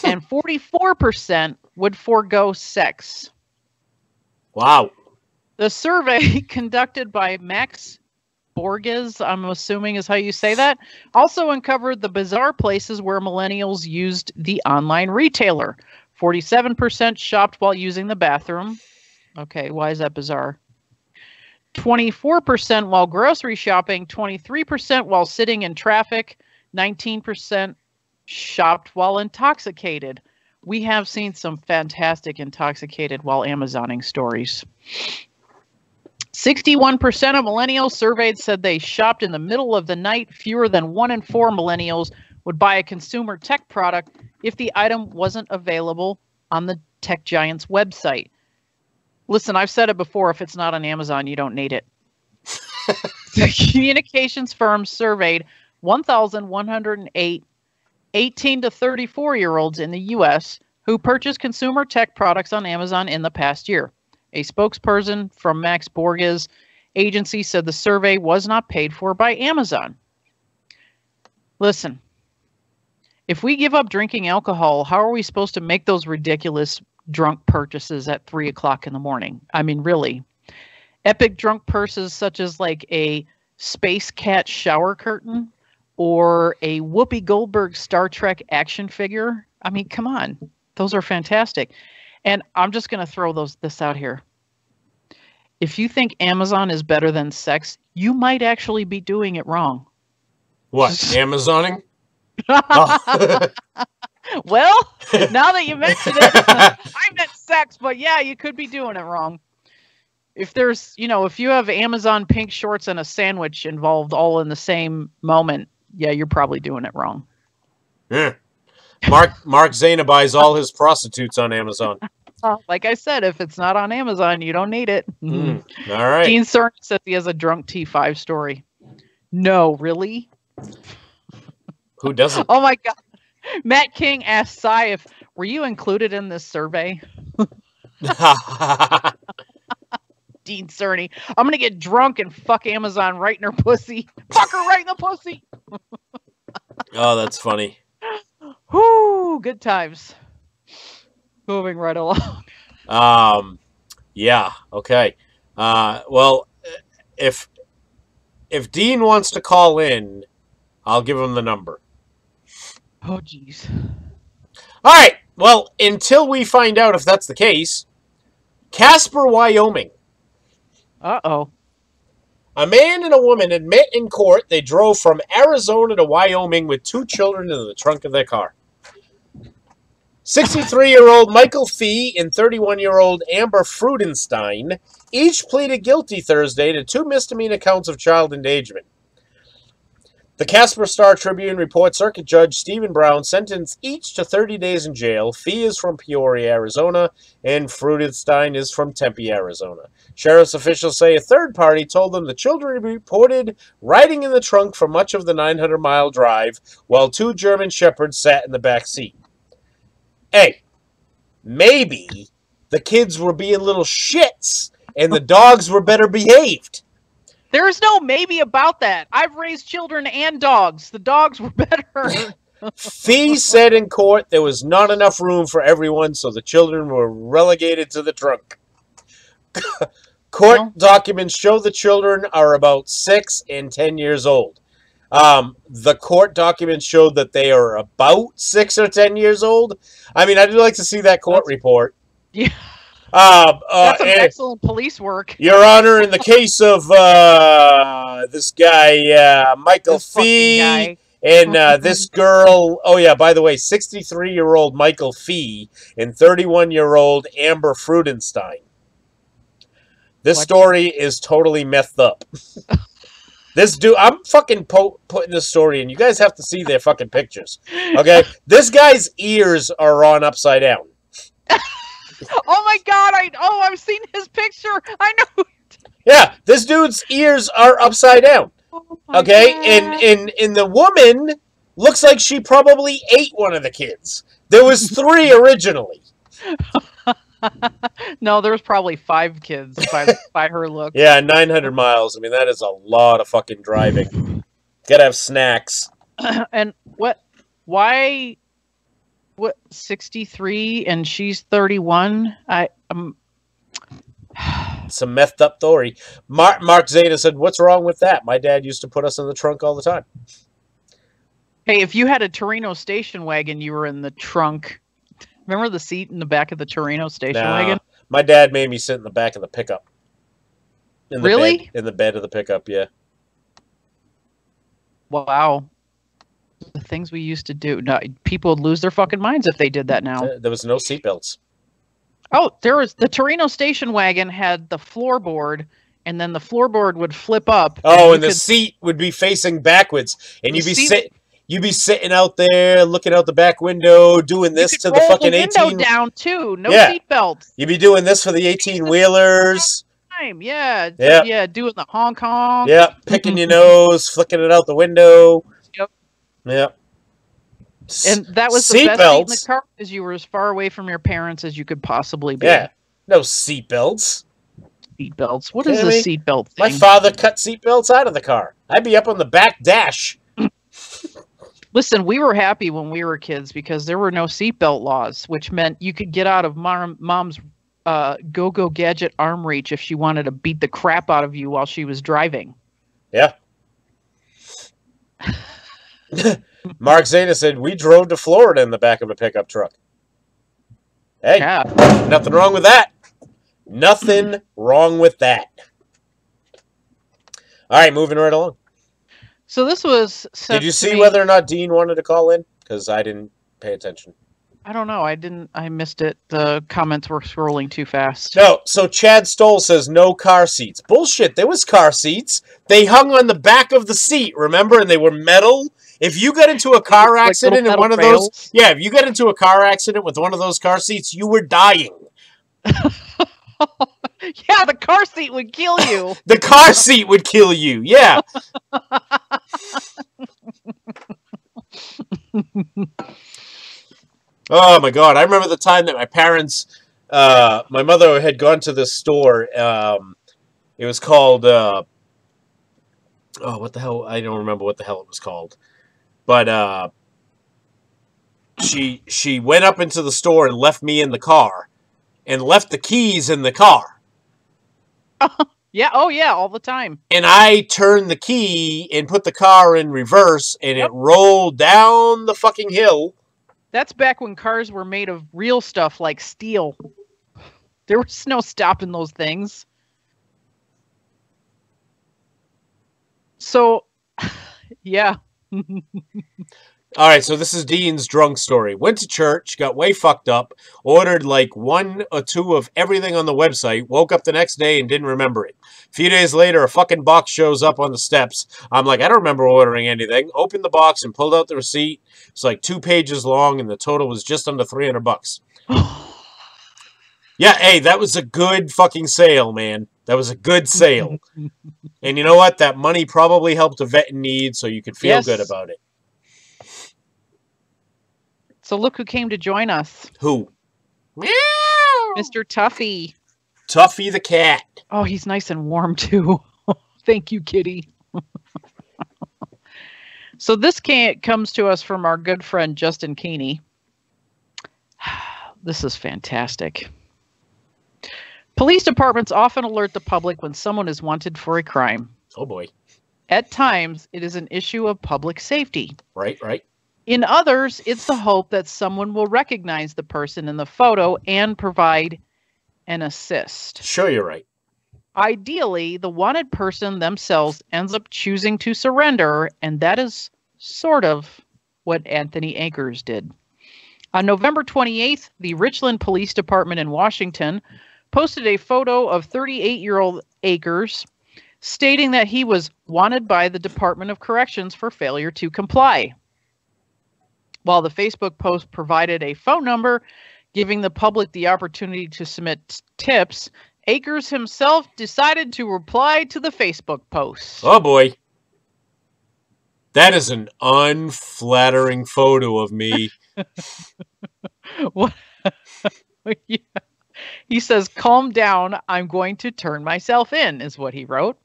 and 44% would forego sex. Wow. The survey conducted by Max Borges, I'm assuming is how you say that, also uncovered the bizarre places where millennials used the online retailer. 47% shopped while using the bathroom. Okay, why is that bizarre? 24% while grocery shopping, 23% while sitting in traffic, 19% shopped while intoxicated. We have seen some fantastic intoxicated while Amazoning stories. 61% of millennials surveyed said they shopped in the middle of the night. Fewer than 1 in 4 millennials would buy a consumer tech product if the item wasn't available on the tech giant's website. Listen, I've said it before, if it's not on Amazon, you don't need it. The communications firm surveyed 1,108 18 to 34-year-olds in the U.S. who purchased consumer tech products on Amazon in the past year. A spokesperson from Max Borges agency said the survey was not paid for by Amazon. Listen, if we give up drinking alcohol, how are we supposed to make those ridiculous drunk purchases at 3 o'clock in the morning? I mean, really. Epic drunk purses such as like a Space Cat shower curtain or a Whoopi Goldberg Star Trek action figure. I mean, come on. Those are fantastic. And I'm just going to throw this out here. If you think Amazon is better than sex, you might actually be doing it wrong. What, Amazoning? Oh. Well, now that you mention it, I meant sex, but yeah, you could be doing it wrong. If there's, if you have Amazon pink shorts and a sandwich involved all in the same moment, yeah, you're probably doing it wrong. Yeah. Mark Zana buys all his prostitutes on Amazon. Like I said, if it's not on Amazon, you don't need it. All right. Dean Cerny says he has a drunk T5 story. No, really? Who doesn't? Oh my God. Matt King asked Cy were you included in this survey? Dean Cerny. I'm gonna get drunk and fuck Amazon right in her pussy. Fuck her right in the pussy. Oh, that's funny. Whoo, good times. Moving right along. Yeah, okay. Well, if Dean wants to call in, I'll give him the number. Oh, jeez. All right. Well, until we find out if that's the case, Casper, Wyoming. Uh-oh. A man and a woman admit in court they drove from Arizona to Wyoming with 2 children in the trunk of their car. 63-year-old Michael Fee and 31-year-old Amber Frudenstein each pleaded guilty Thursday to 2 misdemeanor counts of child endangerment. The Casper Star-Tribune reports Circuit Judge Stephen Brown sentenced each to 30 days in jail. Fee is from Peoria, Arizona, and Frudenstein is from Tempe, Arizona. Sheriff's officials say a third party told them the children reported riding in the trunk for much of the 900-mile drive, while 2 German shepherds sat in the back seat. Hey, maybe the kids were being little shits and the dogs were better behaved. There's no maybe about that. I've raised children and dogs. The dogs were better. Fee said in court there was not enough room for everyone, so the children were relegated to the trunk. Court documents show the children are about 6 and 10 years old. The court documents showed that they are about 6 or 10 years old. I mean, I'd like to see that court report. Yeah. That's some excellent police work. Your Honor, in the case of this guy, Michael Fee, and this girl, oh yeah, by the way, 63-year-old Michael Fee and 31-year-old Amber Frudenstein. This story is totally methed up. This dude, I'm fucking putting this story in. You guys have to see their fucking pictures. Okay? This guy's ears are on upside down. Oh my god, I've seen his picture. I know. Yeah, this dude's ears are upside down. Okay? And the woman looks like she probably ate one of the kids. There was 3 originally. No, there was probably 5 kids by her look. Yeah, 900 miles. I mean, that is a lot of fucking driving. Gotta have snacks. And why 63 and she's 31? Some methed up story. Mark Zeta said, "What's wrong with that? My dad used to put us in the trunk all the time." Hey, if you had a Torino station wagon, you were in the trunk. Remember the seat in the back of the Torino station wagon? My dad made me sit in the back of the pickup. Really? In the bed of the pickup, yeah. Wow. The things we used to do. No, people would lose their fucking minds if they did that now. There was no seatbelts. Oh, there was the Torino station wagon had the floorboard, and then the floorboard would flip up. Oh, and the seat would be facing backwards, and you'd be sitting out there looking out the back window, doing this to the fucking 18. Window down too. No seatbelts. You'd be doing this for the 18-wheelers. Yeah. Yeah. Yeah. Doing the honk honk. Yeah. Picking your nose, flicking it out the window. Yep. Yep. And that was the best seat in the car because you were as far away from your parents as you could possibly be. Yeah. No seatbelts. Seatbelts. What is a seatbelt thing? My father cut seatbelts out of the car. I'd be up on the back dash. Listen, we were happy when we were kids because there were no seatbelt laws, which meant you could get out of mom's go-go gadget arm reach if she wanted to beat the crap out of you while she was driving. Yeah. Mark Zeta said, "We drove to Florida in the back of a pickup truck." Hey, nothing wrong with that. Nothing wrong with that. All right, moving right along. So this was... Did you see whether or not Dean wanted to call in? Because I didn't pay attention. I don't know. I missed it. The comments were scrolling too fast. No, so Chad Stoll says no car seats. Bullshit, there was car seats. They hung on the back of the seat, remember? And they were metal. If you got into a car accident in one of those... Yeah, if you got into a car accident with one of those car seats, you were dying. Yeah, the car seat would kill you. The car seat would kill you, yeah. Oh, my God. I remember the time that my parents... my mother had gone to the store, It was called, what the hell? I don't remember what the hell it was called. But she went up into the store and left me in the car and left the keys in the car. Yeah, oh yeah, all the time. And I turned the key and put the car in reverse, and it rolled down the fucking hill. That's back when cars were made of real stuff like steel. There was no stopping those things. So, yeah. All right, so this is Dean's drunk story. Went to church, got way fucked up, ordered like 1 or 2 of everything on the website, woke up the next day and didn't remember it. A few days later, a fucking box shows up on the steps. I'm like, I don't remember ordering anything. Opened the box and pulled out the receipt. It's like 2 pages long, and the total was just under $300. Yeah, hey, that was a good fucking sale, man. That was a good sale. And you know what? That money probably helped a vet in need, so you could feel good about it. So look who came to join us. Who? Meow! Mr. Tuffy. Tuffy the cat. Oh, he's nice and warm, too. Thank you, kitty. So this comes to us from our good friend, Justin Keeney. This is fantastic. Police departments often alert the public when someone is wanted for a crime. Oh, boy. At times, it is an issue of public safety. Right. In others, it's the hope that someone will recognize the person in the photo and provide an assist. Sure, you're right. Ideally, the wanted person themselves ends up choosing to surrender, and that is sort of what Anthony Akers did. On November 28th, the Richland Police Department in Washington posted a photo of 38-year-old Akers, stating that he was wanted by the Department of Corrections for failure to comply. While the Facebook post provided a phone number, giving the public the opportunity to submit tips, Akers himself decided to reply to the Facebook post. Oh, boy. That is an unflattering photo of me. What? Yeah. He says, "Calm down, I'm going to turn myself in," is what he wrote.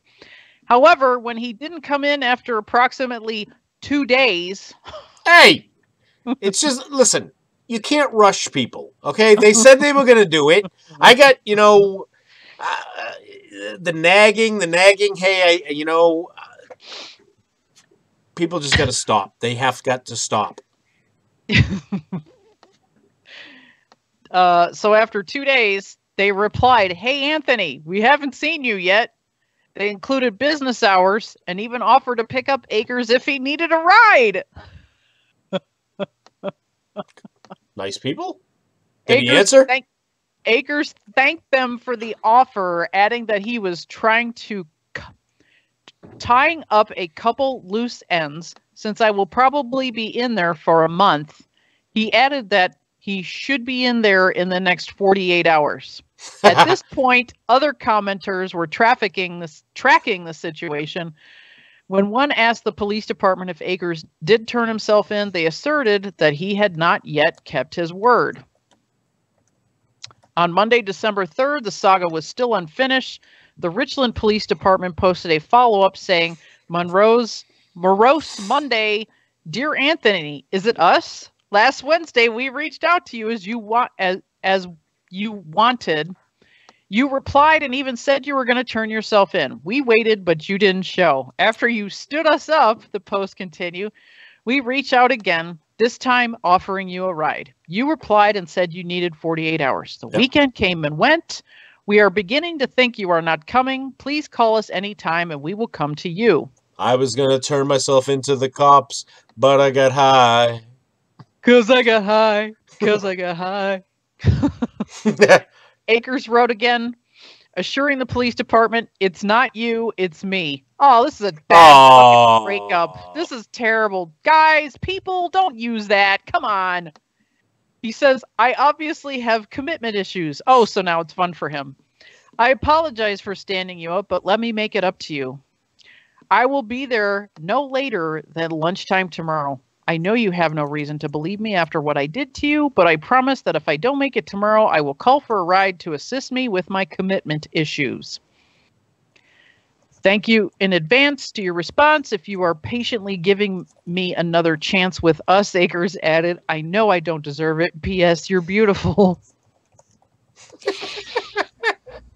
However, when he didn't come in after approximately 2 days... Hey! It's just, listen, you can't rush people, okay? They said they were going to do it. I got, the nagging, hey, people just got to stop. They have got to stop. So after 2 days, they replied, "Hey, Anthony, we haven't seen you yet." They included business hours and even offered to pick up Akers if he needed a ride. Nice people. Did he answer? Akers thanked them for the offer, adding that he was tying up a couple loose ends since I will probably be in there for a month. He added that he should be in there in the next 48 hours. At this point, other commenters were tracking the situation. When one asked the police department if Akers did turn himself in, they asserted that he had not yet kept his word. On Monday, December 3rd, the saga was still unfinished. The Richland Police Department posted a follow-up saying, Morose Monday, dear Anthony, is it us? Last Wednesday, we reached out to you as you wanted. You replied and even said you were going to turn yourself in. We waited, but you didn't show. After you stood us up, the post continued, we reached out again, this time offering you a ride. You replied and said you needed 48 hours. The weekend came and went. We are beginning to think you are not coming. Please call us anytime and we will come to you. I was going to turn myself into the cops, but I got high. Because I got high. Akers wrote again, assuring the police department, it's not you, it's me. Oh, this is a bad fucking breakup. This is terrible. Guys, people, don't use that. Come on. He says, I obviously have commitment issues. Oh, so now it's fun for him. I apologize for standing you up, but let me make it up to you. I will be there no later than lunchtime tomorrow. I know you have no reason to believe me after what I did to you, but I promise that if I don't make it tomorrow, I will call for a ride to assist me with my commitment issues. Thank you in advance to your response. If you are patiently giving me another chance with us, Acres added, I know I don't deserve it. P.S. You're beautiful.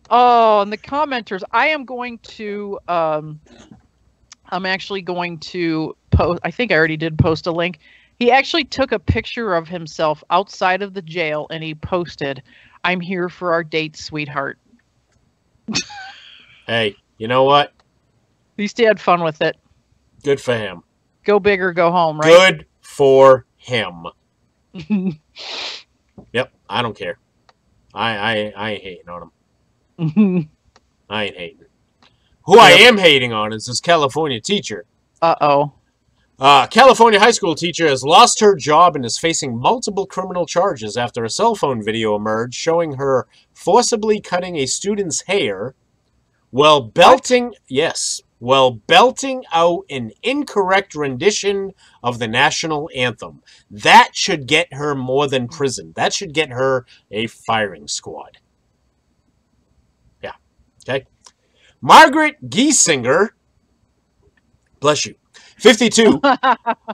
Oh, and the commenters, I'm actually going to post, I think I already did post a link. He actually took a picture of himself outside of the jail and he posted, I'm here for our date, sweetheart. Hey, you know what? At least he had fun with it. Good for him. Go big or go home, right? Good for him. Yep, I don't care. I ain't hating on him. I ain't hating. Who I am hating on is this California teacher. Uh-oh. California high school teacher has lost her job and is facing multiple criminal charges after a cell phone video emerged showing her forcibly cutting a student's hair while belting out an incorrect rendition of the national anthem. That should get her more than prison. That should get her a firing squad. Yeah. Okay. Margaret Giesinger, bless you, 52,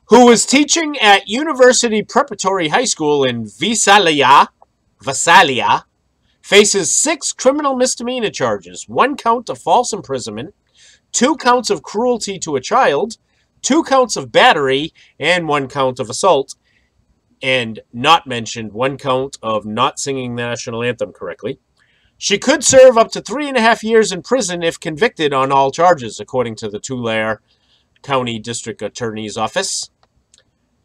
who was teaching at University Preparatory High School in Visalia, faces 6 criminal misdemeanor charges, 1 count of false imprisonment, 2 counts of cruelty to a child, 2 counts of battery, and 1 count of assault, and not mentioned 1 count of not singing the national anthem correctly. She could serve up to 3.5 years in prison if convicted on all charges, according to the Tulare County District Attorney's Office.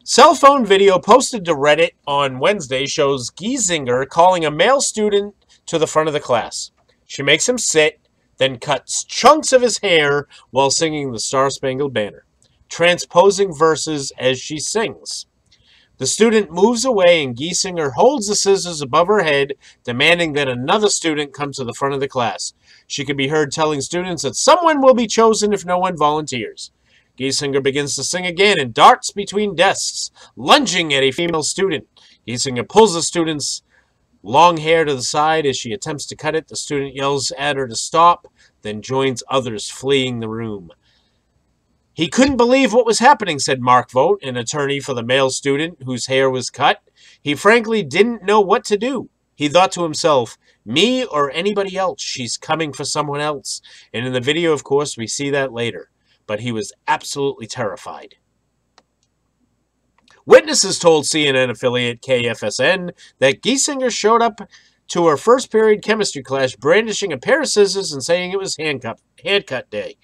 Cell phone video posted to Reddit on Wednesday shows Giesinger calling a male student to the front of the class. She makes him sit, then cuts chunks of his hair while singing the Star-Spangled Banner, transposing verses as she sings. The student moves away and Giesinger holds the scissors above her head, demanding that another student come to the front of the class. She can be heard telling students that someone will be chosen if no one volunteers. Giesinger begins to sing again and darts between desks, lunging at a female student. Giesinger pulls the student's long hair to the side as she attempts to cut it. The student yells at her to stop, then joins others fleeing the room. He couldn't believe what was happening, said Mark Vogt, an attorney for the male student whose hair was cut. He frankly didn't know what to do. He thought to himself, me or anybody else, she's coming for someone else. And in the video, of course, we see that later. But he was absolutely terrified. Witnesses told CNN affiliate KFSN that Giesinger showed up to her first period chemistry class brandishing a pair of scissors and saying it was haircut day.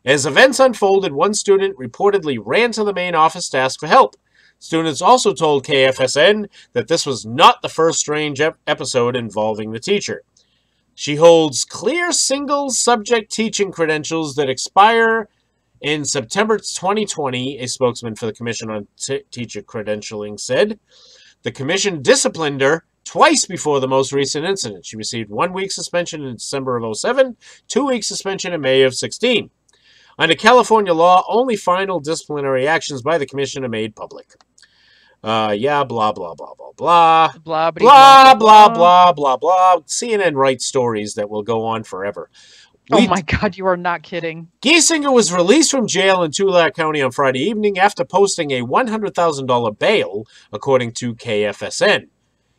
As events unfolded, one student reportedly ran to the main office to ask for help. Students also told KFSN that this was not the first strange episode involving the teacher. She holds clear single-subject teaching credentials that expire in September 2020, a spokesman for the Commission on Teacher Credentialing said. The commission disciplined her twice before the most recent incident. She received 1 week suspension in December of 2007, 2 week suspension in May of 2016. Under California law, only final disciplinary actions by the commission are made public. Yeah, blah, blah, blah, blah, blah. Blah, blah, blah, blah, blah, blah. CNN writes stories that will go on forever. Oh my God, you are not kidding. Giesinger was released from jail in Tulare County on Friday evening after posting a $100,000 bail, according to KFSN.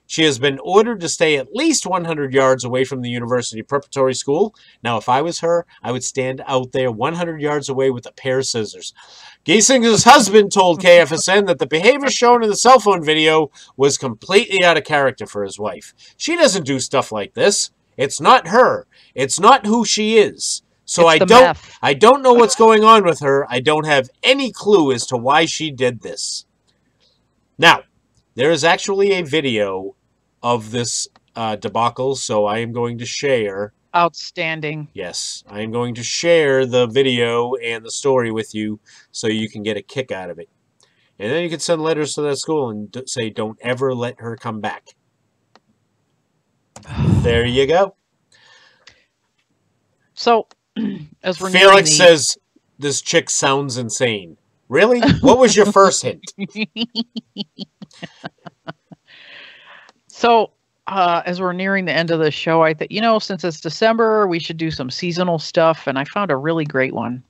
She has been ordered to stay at least 100 yards away from the University Preparatory School. Now, if I was her, I would stand out there 100 yards away with a pair of scissors. Giesinger's husband told KFSN that the behavior shown in the cell phone video was completely out of character for his wife. She doesn't do stuff like this. It's not her. It's not who she is. So I don't know what's going on with her. I don't have any clue as to why she did this. Now, there is actually a video of this debacle, so I am going to share. Outstanding. Yes, I am going to share the video and the story with you so you can get a kick out of it. And then you can send letters to that school and say, don't ever let her come back. There you go. So, as we're Felix says, this chick sounds insane. Really? What was your first hint? So, as we're nearing the end of the show, I think, since it's December, we should do some seasonal stuff. And I found a really great one.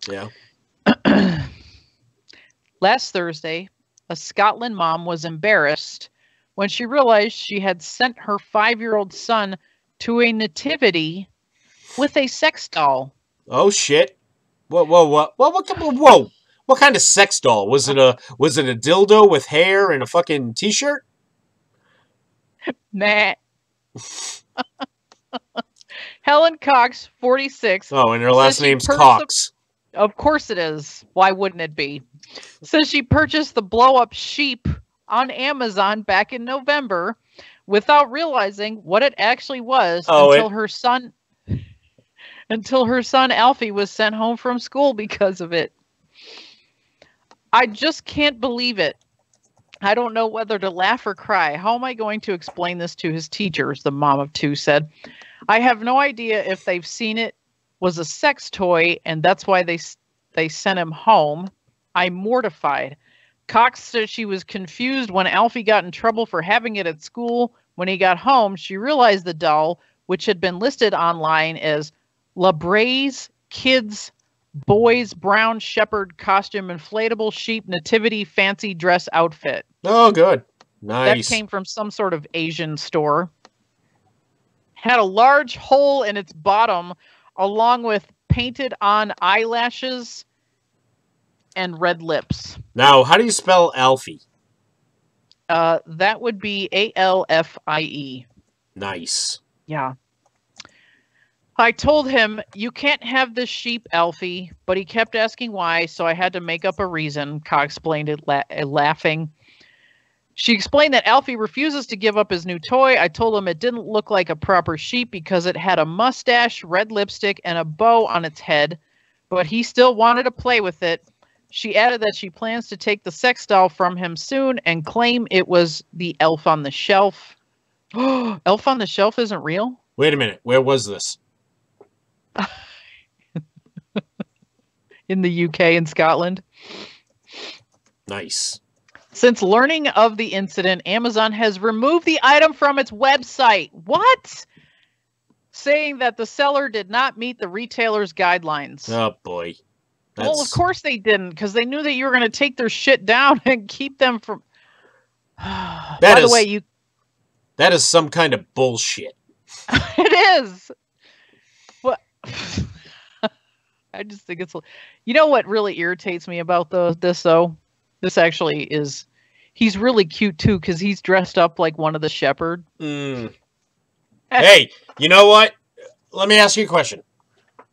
Yeah. Last Thursday, a Scotland mom was embarrassed when she realized she had sent her 5-year-old son to a nativity with a sex doll. Oh shit! Whoa! Whoa! What kind of sex doll? Was it a dildo with hair and a fucking t-shirt? Nah. Helen Cox, 46. Oh, and her last name's Cox. Of course it is. Why wouldn't it be? Says she purchased the blow-up sheep on Amazon back in November without realizing what it actually was until her son Alfie was sent home from school because of it. I just can't believe it. I don't know whether to laugh or cry. How am I going to explain this to his teachers? The mom of 2 said. I have no idea if they've seen it was a sex toy and that's why they sent him home. I'm mortified. Cox said she was confused when Alfie got in trouble for having it at school. When he got home, she realized the doll, which had been listed online as LaBraise Kids Boys Brown Shepherd Costume Inflatable Sheep Nativity Fancy Dress Outfit. Oh, good. Nice. That came from some sort of Asian store. Had a large hole in its bottom, along with painted on eyelashes and red lips. Now, how do you spell Alfie? That would be Alfie. Nice. Yeah. I told him, you can't have this sheep, Alfie, but he kept asking why, so I had to make up a reason. Cox explained it, laughing. She explained that Alfie refuses to give up his new toy. I told him it didn't look like a proper sheep because it had a mustache, red lipstick, and a bow on its head, but he still wanted to play with it. She added that she plans to take the sex doll from him soon and claim it was the Elf on the Shelf. Elf on the Shelf isn't real? Wait a minute. Where was this? In the UK and Scotland. Nice. Since learning of the incident, Amazon has removed the item from its website. What? Saying that the seller did not meet the retailer's guidelines. Oh, boy. Well, of course they didn't, because they knew that you were going to take their shit down and keep them from... By the way, that is some kind of bullshit. It is. What? I just think it's... You know what really irritates me about this, though? This actually is... He's really cute, too, because he's dressed up like one of the shepherd. Mm. Hey, you know what? Let me ask you a question.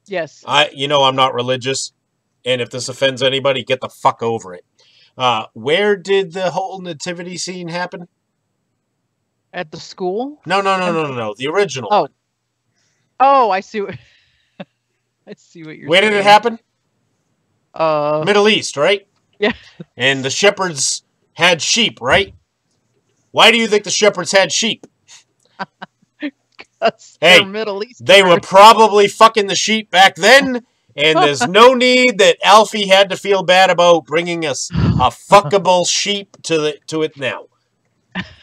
Yes. I'm not religious, and if this offends anybody, get the fuck over it. Where did the whole nativity scene happen? At the school? No. The original. Oh, I see. I see what you're saying. Where did it happen? Middle East, right? Yeah. And the shepherds had sheep, right? Why do you think the shepherds had sheep? Hey, Middle East. They were probably fucking the sheep back then, and there's no need that Alfie had to feel bad about bringing us a fuckable sheep to it now.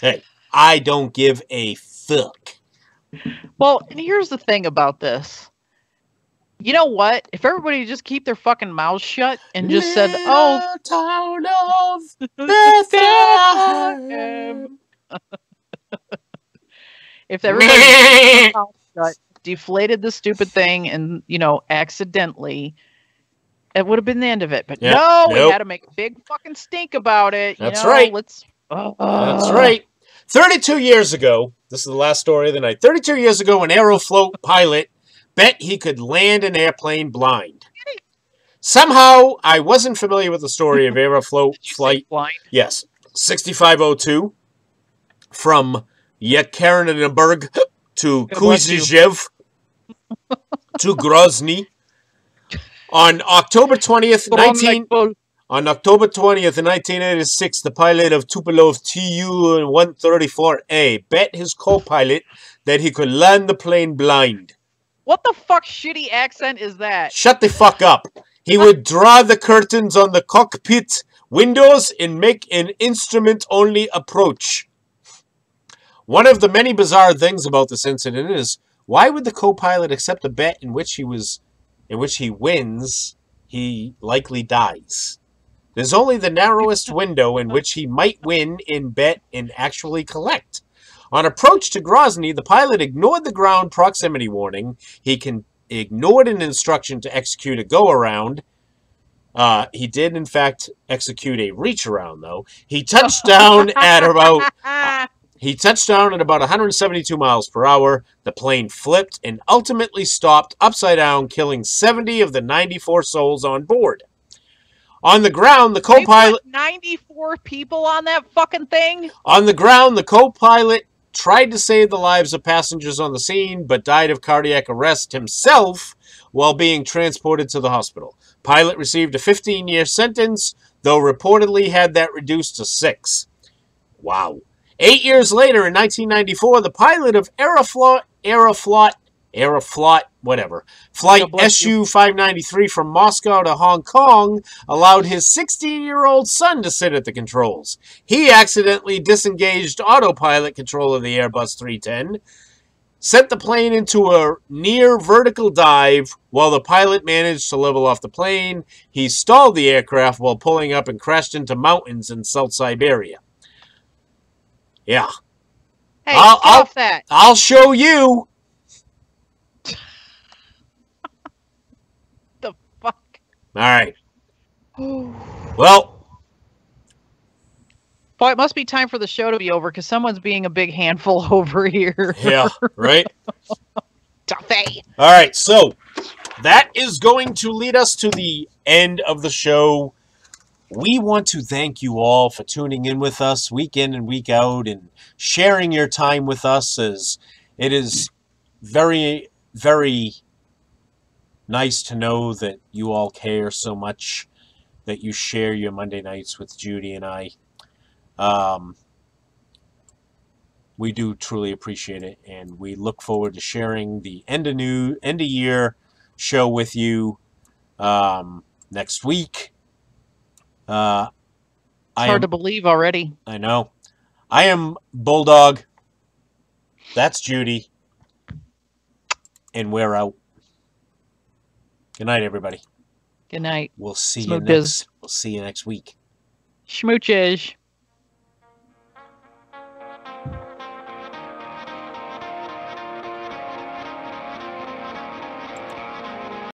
Hey, I don't give a fuck. Well, and here's the thing about this. You know what? If everybody just keep their fucking mouths shut and just said, "Oh, town of Bethlehem." If everybody kept their mouths shut, deflated the stupid thing, and accidentally, it would have been the end of it. But no, we had to make a big fucking stink about it. That's right. That's right. 32 years ago, this is the last story of the night. 32 years ago, an Aeroflot pilot bet he could land an airplane blind. Somehow, I wasn't familiar with the story of Aeroflot flight. Yes, 6502 from Yekaterinburg to Kuzhijev to Grozny on October 20th, 1986, the pilot of Tupolev Tu-134A bet his co-pilot that he could land the plane blind. What the fuck shitty accent is that? Shut the fuck up. He would draw the curtains on the cockpit windows and make an instrument-only approach. One of the many bizarre things about this incident is, why would the co-pilot accept a bet in which he wins, he likely dies? There's only the narrowest window in which he might win in bet and actually collect. On approach to Grozny, the pilot ignored the ground proximity warning. He ignored an instruction to execute a go-around. He did, in fact, execute a reach-around, though. He touched down at about 172 miles per hour. The plane flipped and ultimately stopped upside down, killing 70 of the 94 souls on board. On the ground, the co-pilot... 94 people on that fucking thing? On the ground, the co-pilot tried to save the lives of passengers on the scene, but died of cardiac arrest himself while being transported to the hospital. Pilot received a 15-year sentence, though reportedly had that reduced to 6. Wow. 8 years later, in 1994, the pilot of Flight SU-593 from Moscow to Hong Kong allowed his 16-year-old son to sit at the controls. He accidentally disengaged autopilot control of the Airbus 310, sent the plane into a near vertical dive while the pilot managed to level off the plane. He stalled the aircraft while pulling up and crashed into mountains in South Siberia. Yeah. Hey, get off that. I'll show you. The fuck? All right. Well. Boy, it must be time for the show to be over because someone's being a big handful over here. Yeah, right? Duffy. All right, so that is going to lead us to the end of the show. We want to thank you all for tuning in with us week in and week out and sharing your time with us, as it is very, very nice to know that you all care so much, that you share your Monday nights with Judy and I. We do truly appreciate it, and we look forward to sharing the end of year show with you next week. It's hard to believe already. I know. I am Bulldog. That's Judy. And we're out. Good night, everybody. Good night. We'll see you next week. Schmooches.